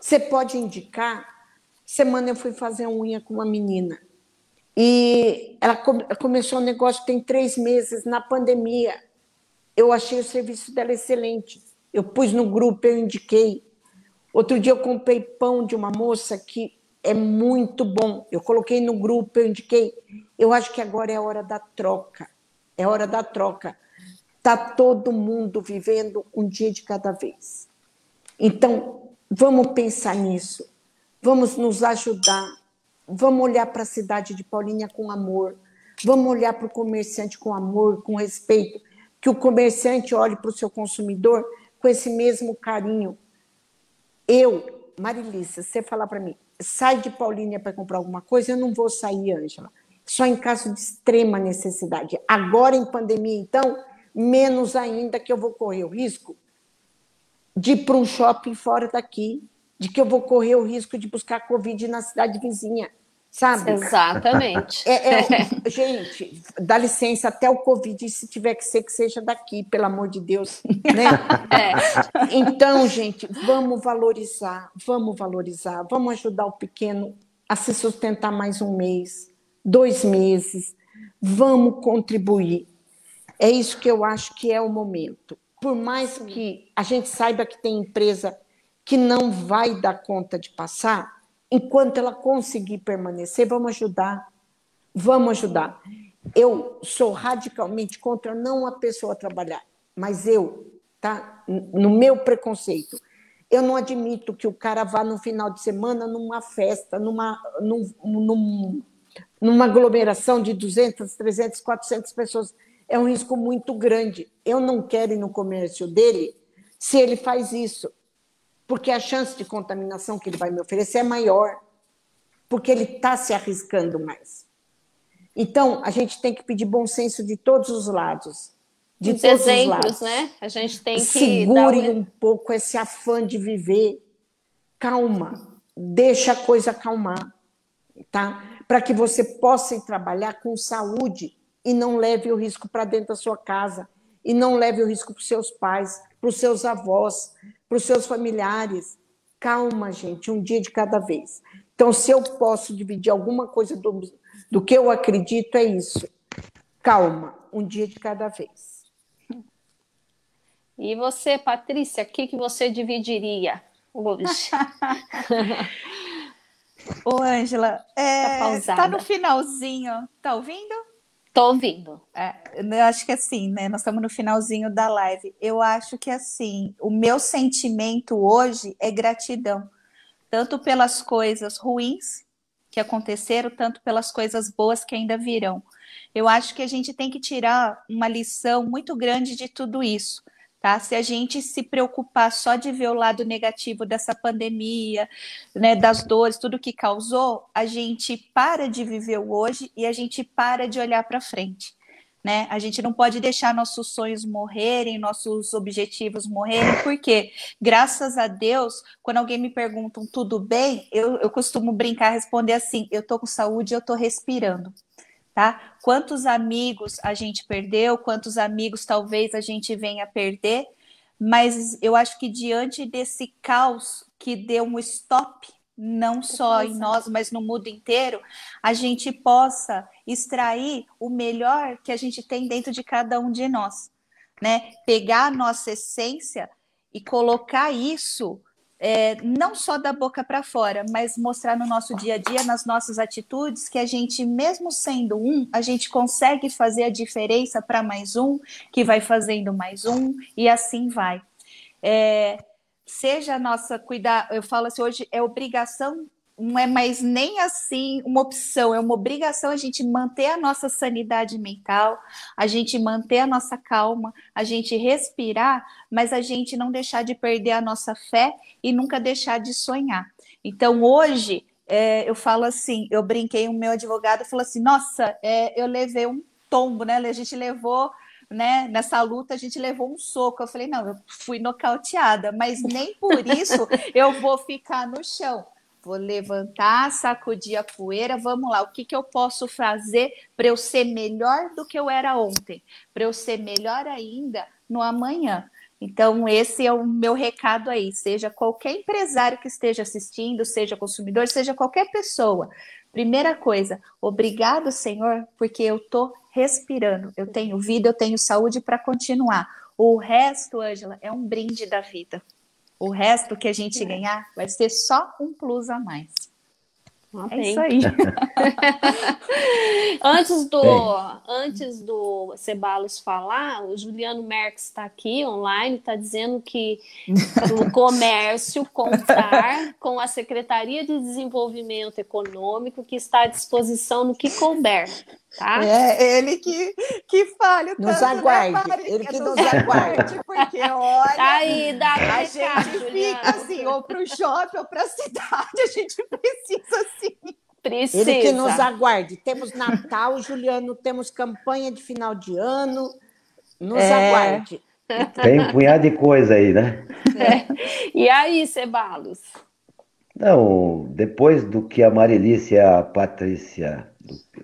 Você pode indicar. Semana eu fui fazer unha com uma menina e ela começou um negócio tem 3 meses, na pandemia. Eu achei o serviço dela excelente. Eu pus no grupo, eu indiquei. Outro dia eu comprei pão de uma moça que é muito bom. Eu coloquei no grupo, eu indiquei. Eu acho que agora é a hora da troca. É hora da troca. Está todo mundo vivendo um dia de cada vez. Então, vamos pensar nisso. Vamos nos ajudar. Vamos olhar para a cidade de Paulínia com amor. Vamos olhar para o comerciante com amor, com respeito. Que o comerciante olhe para o seu consumidor com esse mesmo carinho. Eu, Marilissa, se você falar para mim, sai de Paulínia para comprar alguma coisa, eu não vou sair, Ângela. Só em caso de extrema necessidade. Agora, em pandemia, então, menos ainda, que eu vou correr o risco de ir para um shopping fora daqui, de que eu vou correr o risco de buscar Covid na cidade vizinha, sabe? Exatamente. Gente, dá licença, até o Covid, se tiver que seja daqui, pelo amor de Deus, né? Então, gente, vamos valorizar, vamos ajudar o pequeno a se sustentar mais 1 mês, 2 meses, vamos contribuir. É isso que eu acho que é o momento. Por mais que a gente saiba que tem empresa que não vai dar conta de passar, enquanto ela conseguir permanecer, vamos ajudar. Vamos ajudar. Eu sou radicalmente contra não a pessoa trabalhar, mas tá? No meu preconceito, eu não admito que o cara vá no final de semana numa festa, numa aglomeração de 200, 300, 400 pessoas. É um risco muito grande. Eu não quero ir no comércio dele se ele faz isso, porque a chance de contaminação que ele vai me oferecer é maior, porque ele está se arriscando mais. Então, a gente tem que pedir bom senso de todos os lados. De os todos exemplos, os lados. né? A gente tem que segure um pouco esse afã de viver. Calma, deixa a coisa acalmar, tá? Para que você possa ir trabalhar com saúde e não leve o risco para dentro da sua casa, e não leve o risco para os seus pais, para os seus avós, para os seus familiares. Calma, gente, um dia de cada vez. Então, se eu posso dividir alguma coisa do que eu acredito, é isso. Calma, um dia de cada vez. E você, Patrícia, o que você dividiria hoje? Ô, Ângela, tá no finalzinho, tá ouvindo? Tô ouvindo. Eu acho que assim, né? Nós estamos no finalzinho da live. Eu acho que assim, o meu sentimento hoje é gratidão, tanto pelas coisas ruins que aconteceram, tanto pelas coisas boas que ainda virão. Eu acho que a gente tem que tirar uma lição muito grande de tudo isso, tá? Se a gente se preocupar só de ver o lado negativo dessa pandemia, né, das dores, tudo que causou, a gente para de viver o hoje e a gente para de olhar para frente, né? A gente não pode deixar nossos sonhos morrerem, nossos objetivos morrerem, porque, graças a Deus, quando alguém me pergunta tudo bem, eu costumo brincar, responder assim, eu tô com saúde, eu tô respirando. Tá? Quantos amigos a gente perdeu, quantos amigos talvez a gente venha a perder, mas eu acho que diante desse caos que deu um stop, não só em nós, mas no mundo inteiro, a gente possa extrair o melhor que a gente tem dentro de cada um de nós, né? Pegar a nossa essência e colocar isso não só da boca para fora, mas mostrar no nosso dia a dia, nas nossas atitudes, que a gente, mesmo sendo a gente consegue fazer a diferença para mais um, que vai fazendo mais um, e assim vai. Seja a nossa cuidar, eu falo assim, hoje é obrigação, não é mais nem assim uma opção, é uma obrigação a gente manter a nossa sanidade mental, a gente manter a nossa calma, a gente respirar, mas a gente não deixar de perder a nossa fé e nunca deixar de sonhar. Então, hoje, eu falo assim, eu brinquei, o meu advogado falou assim, nossa, eu levei um tombo, né? A gente levou, né? Nessa luta, a gente levou um soco. Eu falei, não, eu fui nocauteada, mas nem por isso eu vou ficar no chão. Vou levantar, sacudir a poeira, vamos lá, o que eu posso fazer para eu ser melhor do que eu era ontem? Para eu ser melhor ainda no amanhã? Então, esse é o meu recado aí, seja qualquer empresário que esteja assistindo, seja consumidor, seja qualquer pessoa. Primeira coisa, obrigado, Senhor, porque eu estou respirando, eu tenho vida, eu tenho saúde para continuar. O resto, Ângela, é um brinde da vida. O resto que a gente ganhar vai ser só um plus a mais. É isso aí. Antes do Ceballos falar, o Juliano Merckx está aqui online, está dizendo que o comércio contar com a Secretaria de Desenvolvimento Econômico, que está à disposição no que couber. Tá? Ele que fale. Nos aguarde, ele que nos aguarde. Porque, olha, aí, dá a recado, gente Juliano. fica assim, ou para o shopping ou para a cidade, a gente precisa assim. Precisa. Ele que nos aguarde. Temos Natal, Juliano, temos campanha de final de ano. Nos aguarde. Tem um punhado de coisa aí, né? E aí, Ceballos? Não, depois do que a Marilice e a Patrícia,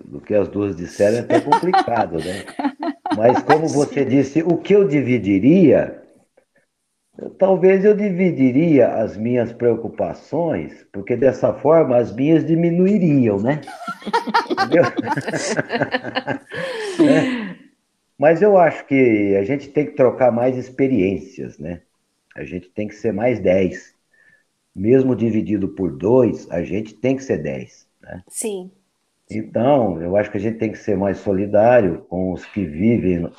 do que as duas disseram, é até complicado, né? Mas como você disse, o que eu dividiria, talvez eu dividiria as minhas preocupações, porque dessa forma as minhas diminuiriam, né? Entendeu? Mas eu acho que a gente tem que trocar mais experiências, né? A gente tem que ser mais 10. Mesmo dividido por 2, a gente tem que ser 10, né? Sim. Então, eu acho que a gente tem que ser mais solidário com os que vivem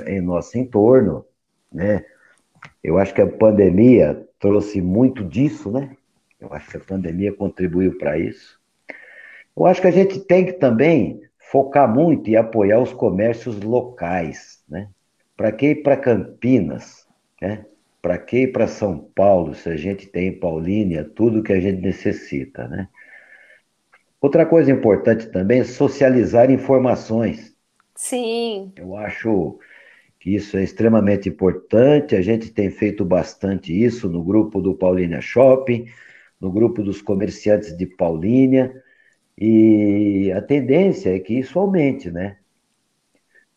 em nosso entorno, né? Eu acho que a pandemia trouxe muito disso, né? Eu acho que a pandemia contribuiu para isso. Eu acho que a gente tem que também focar muito e apoiar os comércios locais, né? Para que ir para Campinas, né? Para que ir para São Paulo, se a gente tem em Paulínia tudo que a gente necessita, né? Outra coisa importante também é socializar informações. Sim. Eu acho que isso é extremamente importante, a gente tem feito bastante isso no grupo do Paulínia Shopping, no grupo dos comerciantes de Paulínia, e a tendência é que isso aumente, né?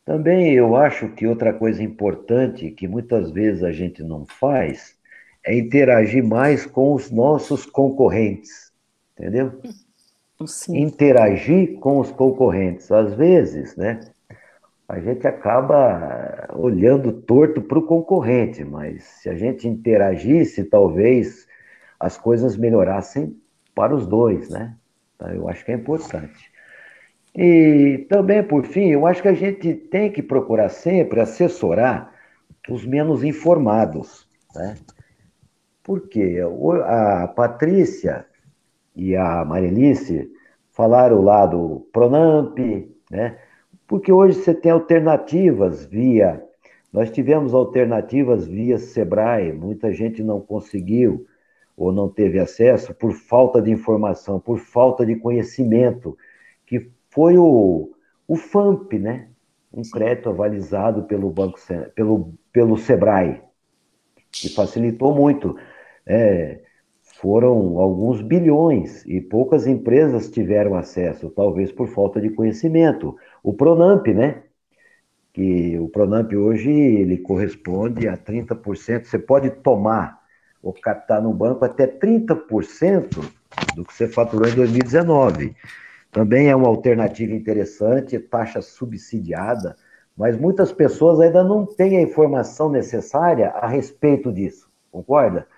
Também eu acho que outra coisa importante que muitas vezes a gente não faz é interagir mais com os nossos concorrentes, entendeu? Sim. Interagir com os concorrentes. Às vezes, né, a gente acaba olhando torto para o concorrente, mas se a gente interagisse, talvez as coisas melhorassem para os dois, né? Então, eu acho que é importante. E também, por fim, eu acho que a gente tem que procurar sempre assessorar os menos informados, né? Porque a Patrícia e a Marilice falaram lá do Pronamp, né? Porque hoje você tem alternativas via Nós tivemos alternativas via Sebrae, muita gente não conseguiu ou não teve acesso por falta de informação, por falta de conhecimento, que foi o FAMP, né? Um crédito avalizado pelo pelo Sebrae, que facilitou muito. Foram alguns bilhões e poucas empresas tiveram acesso, talvez por falta de conhecimento. O Pronamp, né? Que o Pronamp hoje ele corresponde a 30%. Você pode tomar ou captar no banco até 30% do que você faturou em 2019. Também é uma alternativa interessante, taxa subsidiada, mas muitas pessoas ainda não têm a informação necessária a respeito disso, concorda?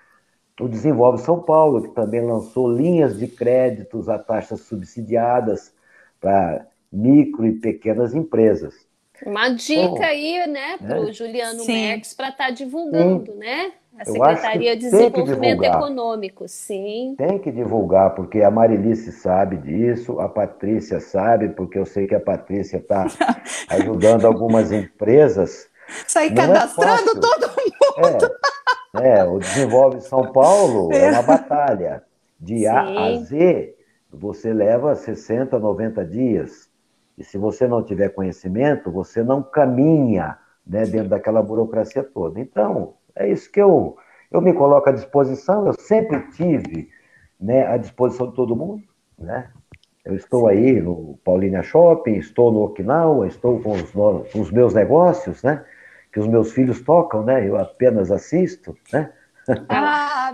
O Desenvolve São Paulo, que também lançou linhas de créditos a taxas subsidiadas para micro e pequenas empresas. Uma dica aí, né, para o Juliano Merques para estar divulgando, né? A Secretaria de Desenvolvimento Econômico, sim. Tem que divulgar, porque a Marilice sabe disso, a Patrícia sabe, porque eu sei que a Patrícia está ajudando algumas empresas. Sai cadastrando todo mundo. O Desenvolve São Paulo é uma batalha. De A a Z, você leva 60, 90 dias. E se você não tiver conhecimento, você não caminha, né, dentro daquela burocracia toda. Então, é isso que eu me coloco à disposição. Eu sempre tive, né, à disposição de todo mundo, né? Eu estou aí no Paulínia Shopping, estou no Okinawa, estou com os meus negócios, né? Que os meus filhos tocam, né? Eu apenas assisto, né?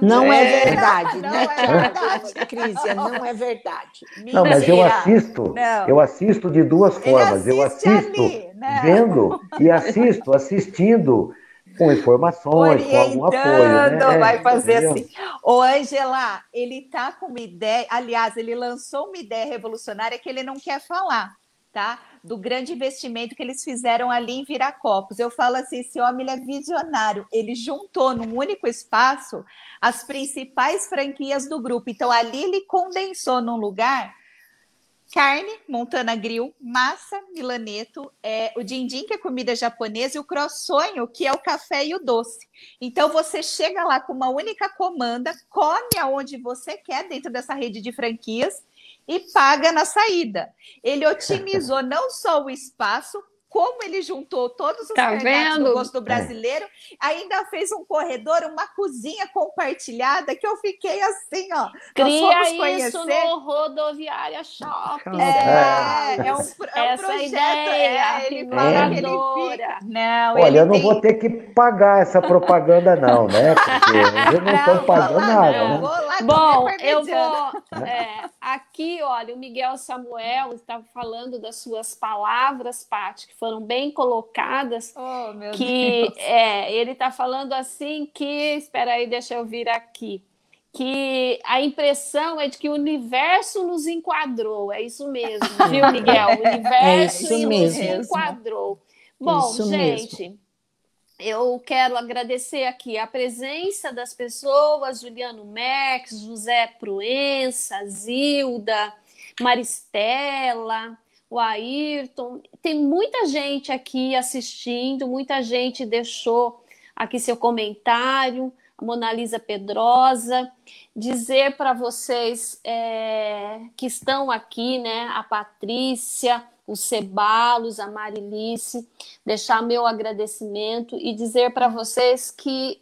Não é verdade, né, Patrícia? Não é verdade. Não, mas eu assisto de duas formas. Eu assisto vendo e assistindo com informações, com algum apoio, né? Vai fazer assim. Ô, Ângela, ele tá com uma ideia, aliás, ele lançou uma ideia revolucionária que ele não quer falar, tá? Do grande investimento que eles fizeram ali em Viracopos. Eu falo assim, esse homem ele é visionário, ele juntou num único espaço as principais franquias do grupo. Então, ali ele condensou num lugar carne, Montana Grill, massa, Milaneto, o din-din, que é comida japonesa, e o croissonho, que é o café e o doce. Então, você chega lá com uma única comanda, come aonde você quer dentro dessa rede de franquias e paga na saída. Ele otimizou não só o espaço, como ele juntou todos os cardápios do gosto do brasileiro, ainda fez um corredor, uma cozinha compartilhada, que eu fiquei assim, ó. Cria isso no Rodoviária Shopping. É um projeto. Ideia, ele fala que ele fica... Não, olha, eu não vou ter que pagar essa propaganda não, né? Porque eu não estou pagando nada, né? Bom, eu vou... aqui, olha, o Miguel Samuel estava falando das suas palavras, Paty, que foram bem colocadas. Oh, meu Deus. Ele está falando assim que... Espera aí, deixa eu vir aqui. Que a impressão é de que o universo nos enquadrou. É isso mesmo, viu, Miguel? O universo nos enquadrou. Bom, gente... Eu quero agradecer aqui a presença das pessoas, Juliano Merques, José Proença, Zilda, Maristela, o Ayrton. Tem muita gente aqui assistindo, muita gente deixou aqui seu comentário, a Monalisa Pedrosa. Dizer para vocês que estão aqui, né, a Patrícia, o Cebalos, a Marilice, deixar meu agradecimento e dizer para vocês que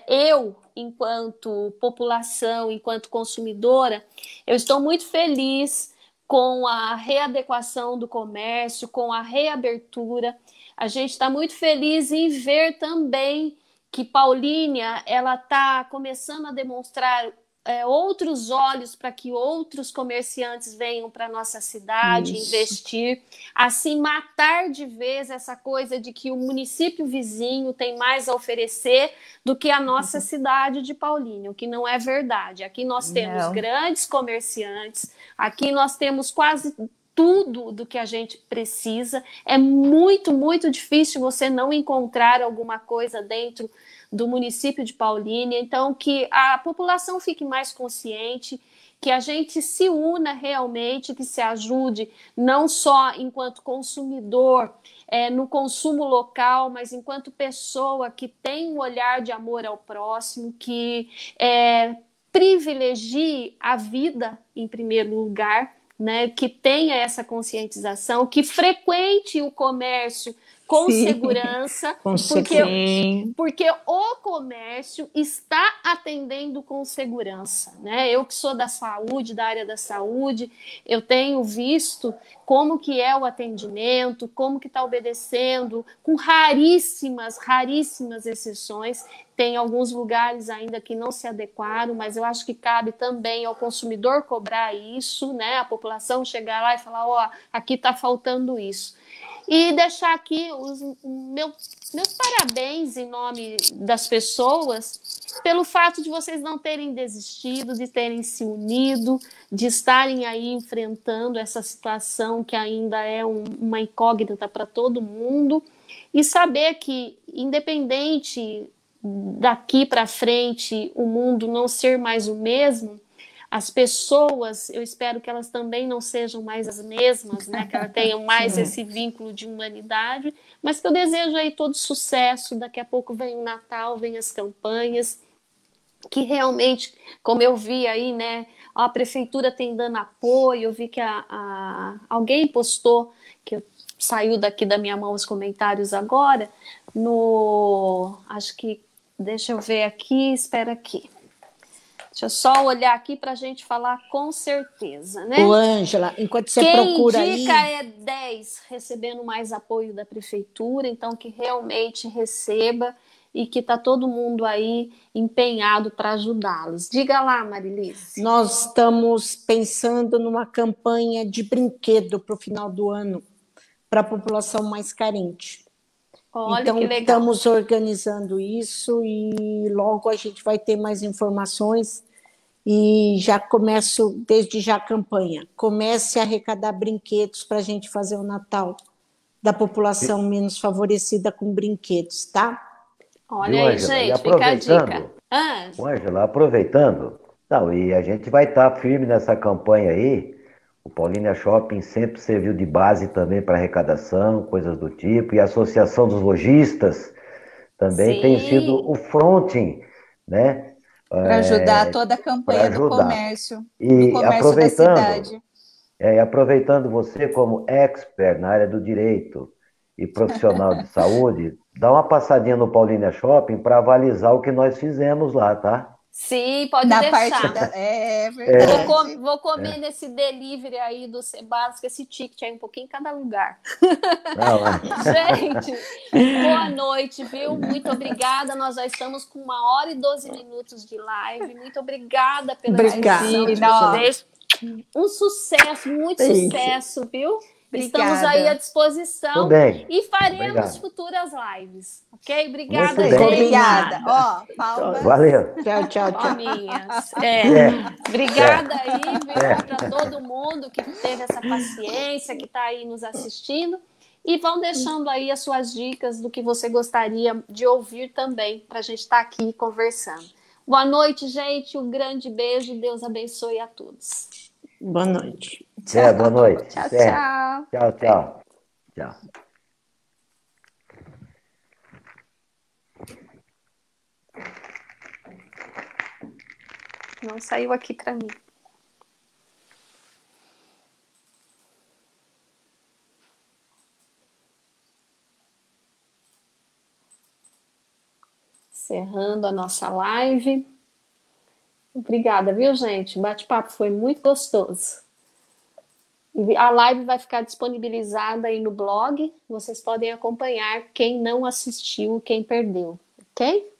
eu, enquanto população, enquanto consumidora, eu estou muito feliz com a readequação do comércio, com a reabertura. A gente está muito feliz em ver também que Paulínia ela está começando a demonstrar outros olhos para que outros comerciantes venham para a nossa cidade investir, assim matar de vez essa coisa de que o município vizinho tem mais a oferecer do que a nossa cidade de Paulínia, o que não é verdade. Aqui nós temos grandes comerciantes, aqui nós temos quase tudo do que a gente precisa. É muito, muito difícil você não encontrar alguma coisa dentro do município de Paulínia. Então, que a população fique mais consciente, que a gente se una realmente, que se ajude, não só enquanto consumidor, no consumo local, mas enquanto pessoa que tem um olhar de amor ao próximo, que privilegie a vida em primeiro lugar, né, que tenha essa conscientização, que frequente o comércio com segurança, porque o comércio está atendendo com segurança, né? Eu que sou da saúde, da área da saúde, eu tenho visto como que é o atendimento, como que está obedecendo, com raríssimas exceções. Tem alguns lugares ainda que não se adequaram, mas eu acho que cabe também ao consumidor cobrar isso, né? A população chegar lá e falar, ó, aqui está faltando isso. E deixar aqui os meus parabéns em nome das pessoas pelo fato de vocês não terem desistido, de terem se unido, de estarem aí enfrentando essa situação que ainda é uma incógnita para todo mundo, e saber que, independente daqui para frente o mundo não ser mais o mesmo, as pessoas, eu espero que elas também não sejam mais as mesmas, né? Que elas tenham mais esse vínculo de humanidade, mas que eu desejo aí todo sucesso. Daqui a pouco vem o Natal, vem as campanhas, que realmente, como eu vi aí, né? A prefeitura tem dando apoio, eu vi que alguém postou, que saiu daqui da minha mão os comentários agora, acho que, deixa eu ver aqui, espera aqui. Deixa eu só olhar aqui para a gente falar com certeza, né? Ô, Ângela, enquanto você procura aí... Quem indica é 10 recebendo mais apoio da prefeitura, então que realmente receba e que está todo mundo aí empenhado para ajudá-los. Diga lá, Marilice. Nós estamos pensando numa campanha de brinquedo para o final do ano, para a população mais carente. Olha, então, que legal. Estamos organizando isso e logo a gente vai ter mais informações e já começo, desde já, a campanha. Comece a arrecadar brinquedos para a gente fazer o Natal da população menos favorecida com brinquedos, tá? Olha viu, aí, Ângela? gente, fica a dica. Ângela, aproveitando, não, e a gente vai estar firme nessa campanha aí. O Paulínia Shopping sempre serviu de base também para arrecadação, coisas do tipo, e a Associação dos Lojistas também tem sido o fronting, né? Para ajudar toda a campanha do comércio, da cidade. Aproveitando você como expert na área do direito e profissional de saúde, dá uma passadinha no Paulínia Shopping para avalizar o que nós fizemos lá, tá? Sim, pode deixar. É verdade. Vou comer nesse delivery aí do Sebastião, que esse ticket aí um pouquinho em cada lugar. Gente, boa noite, viu? Muito obrigada. Nós já estamos com 1h12 de live. Muito obrigada pela participação de vocês. Um sucesso, muito sucesso, viu? Obrigada. Estamos aí à disposição e faremos futuras lives, ok? Obrigada, gente. Obrigada. Ó, palmas. Valeu. Tchau. Palminhas. Obrigada aí, viu, para todo mundo que teve essa paciência, que está aí nos assistindo. E vão deixando aí as suas dicas do que você gostaria de ouvir também, para a gente estar aqui conversando. Boa noite, gente. Um grande beijo. Deus abençoe a todos. Boa noite. Boa noite. Tchau. Tchau. Não saiu aqui para mim. Encerrando a nossa live. Obrigada, viu, gente? O bate-papo foi muito gostoso. A live vai ficar disponibilizada aí no blog. Vocês podem acompanhar quem não assistiu, quem perdeu, ok?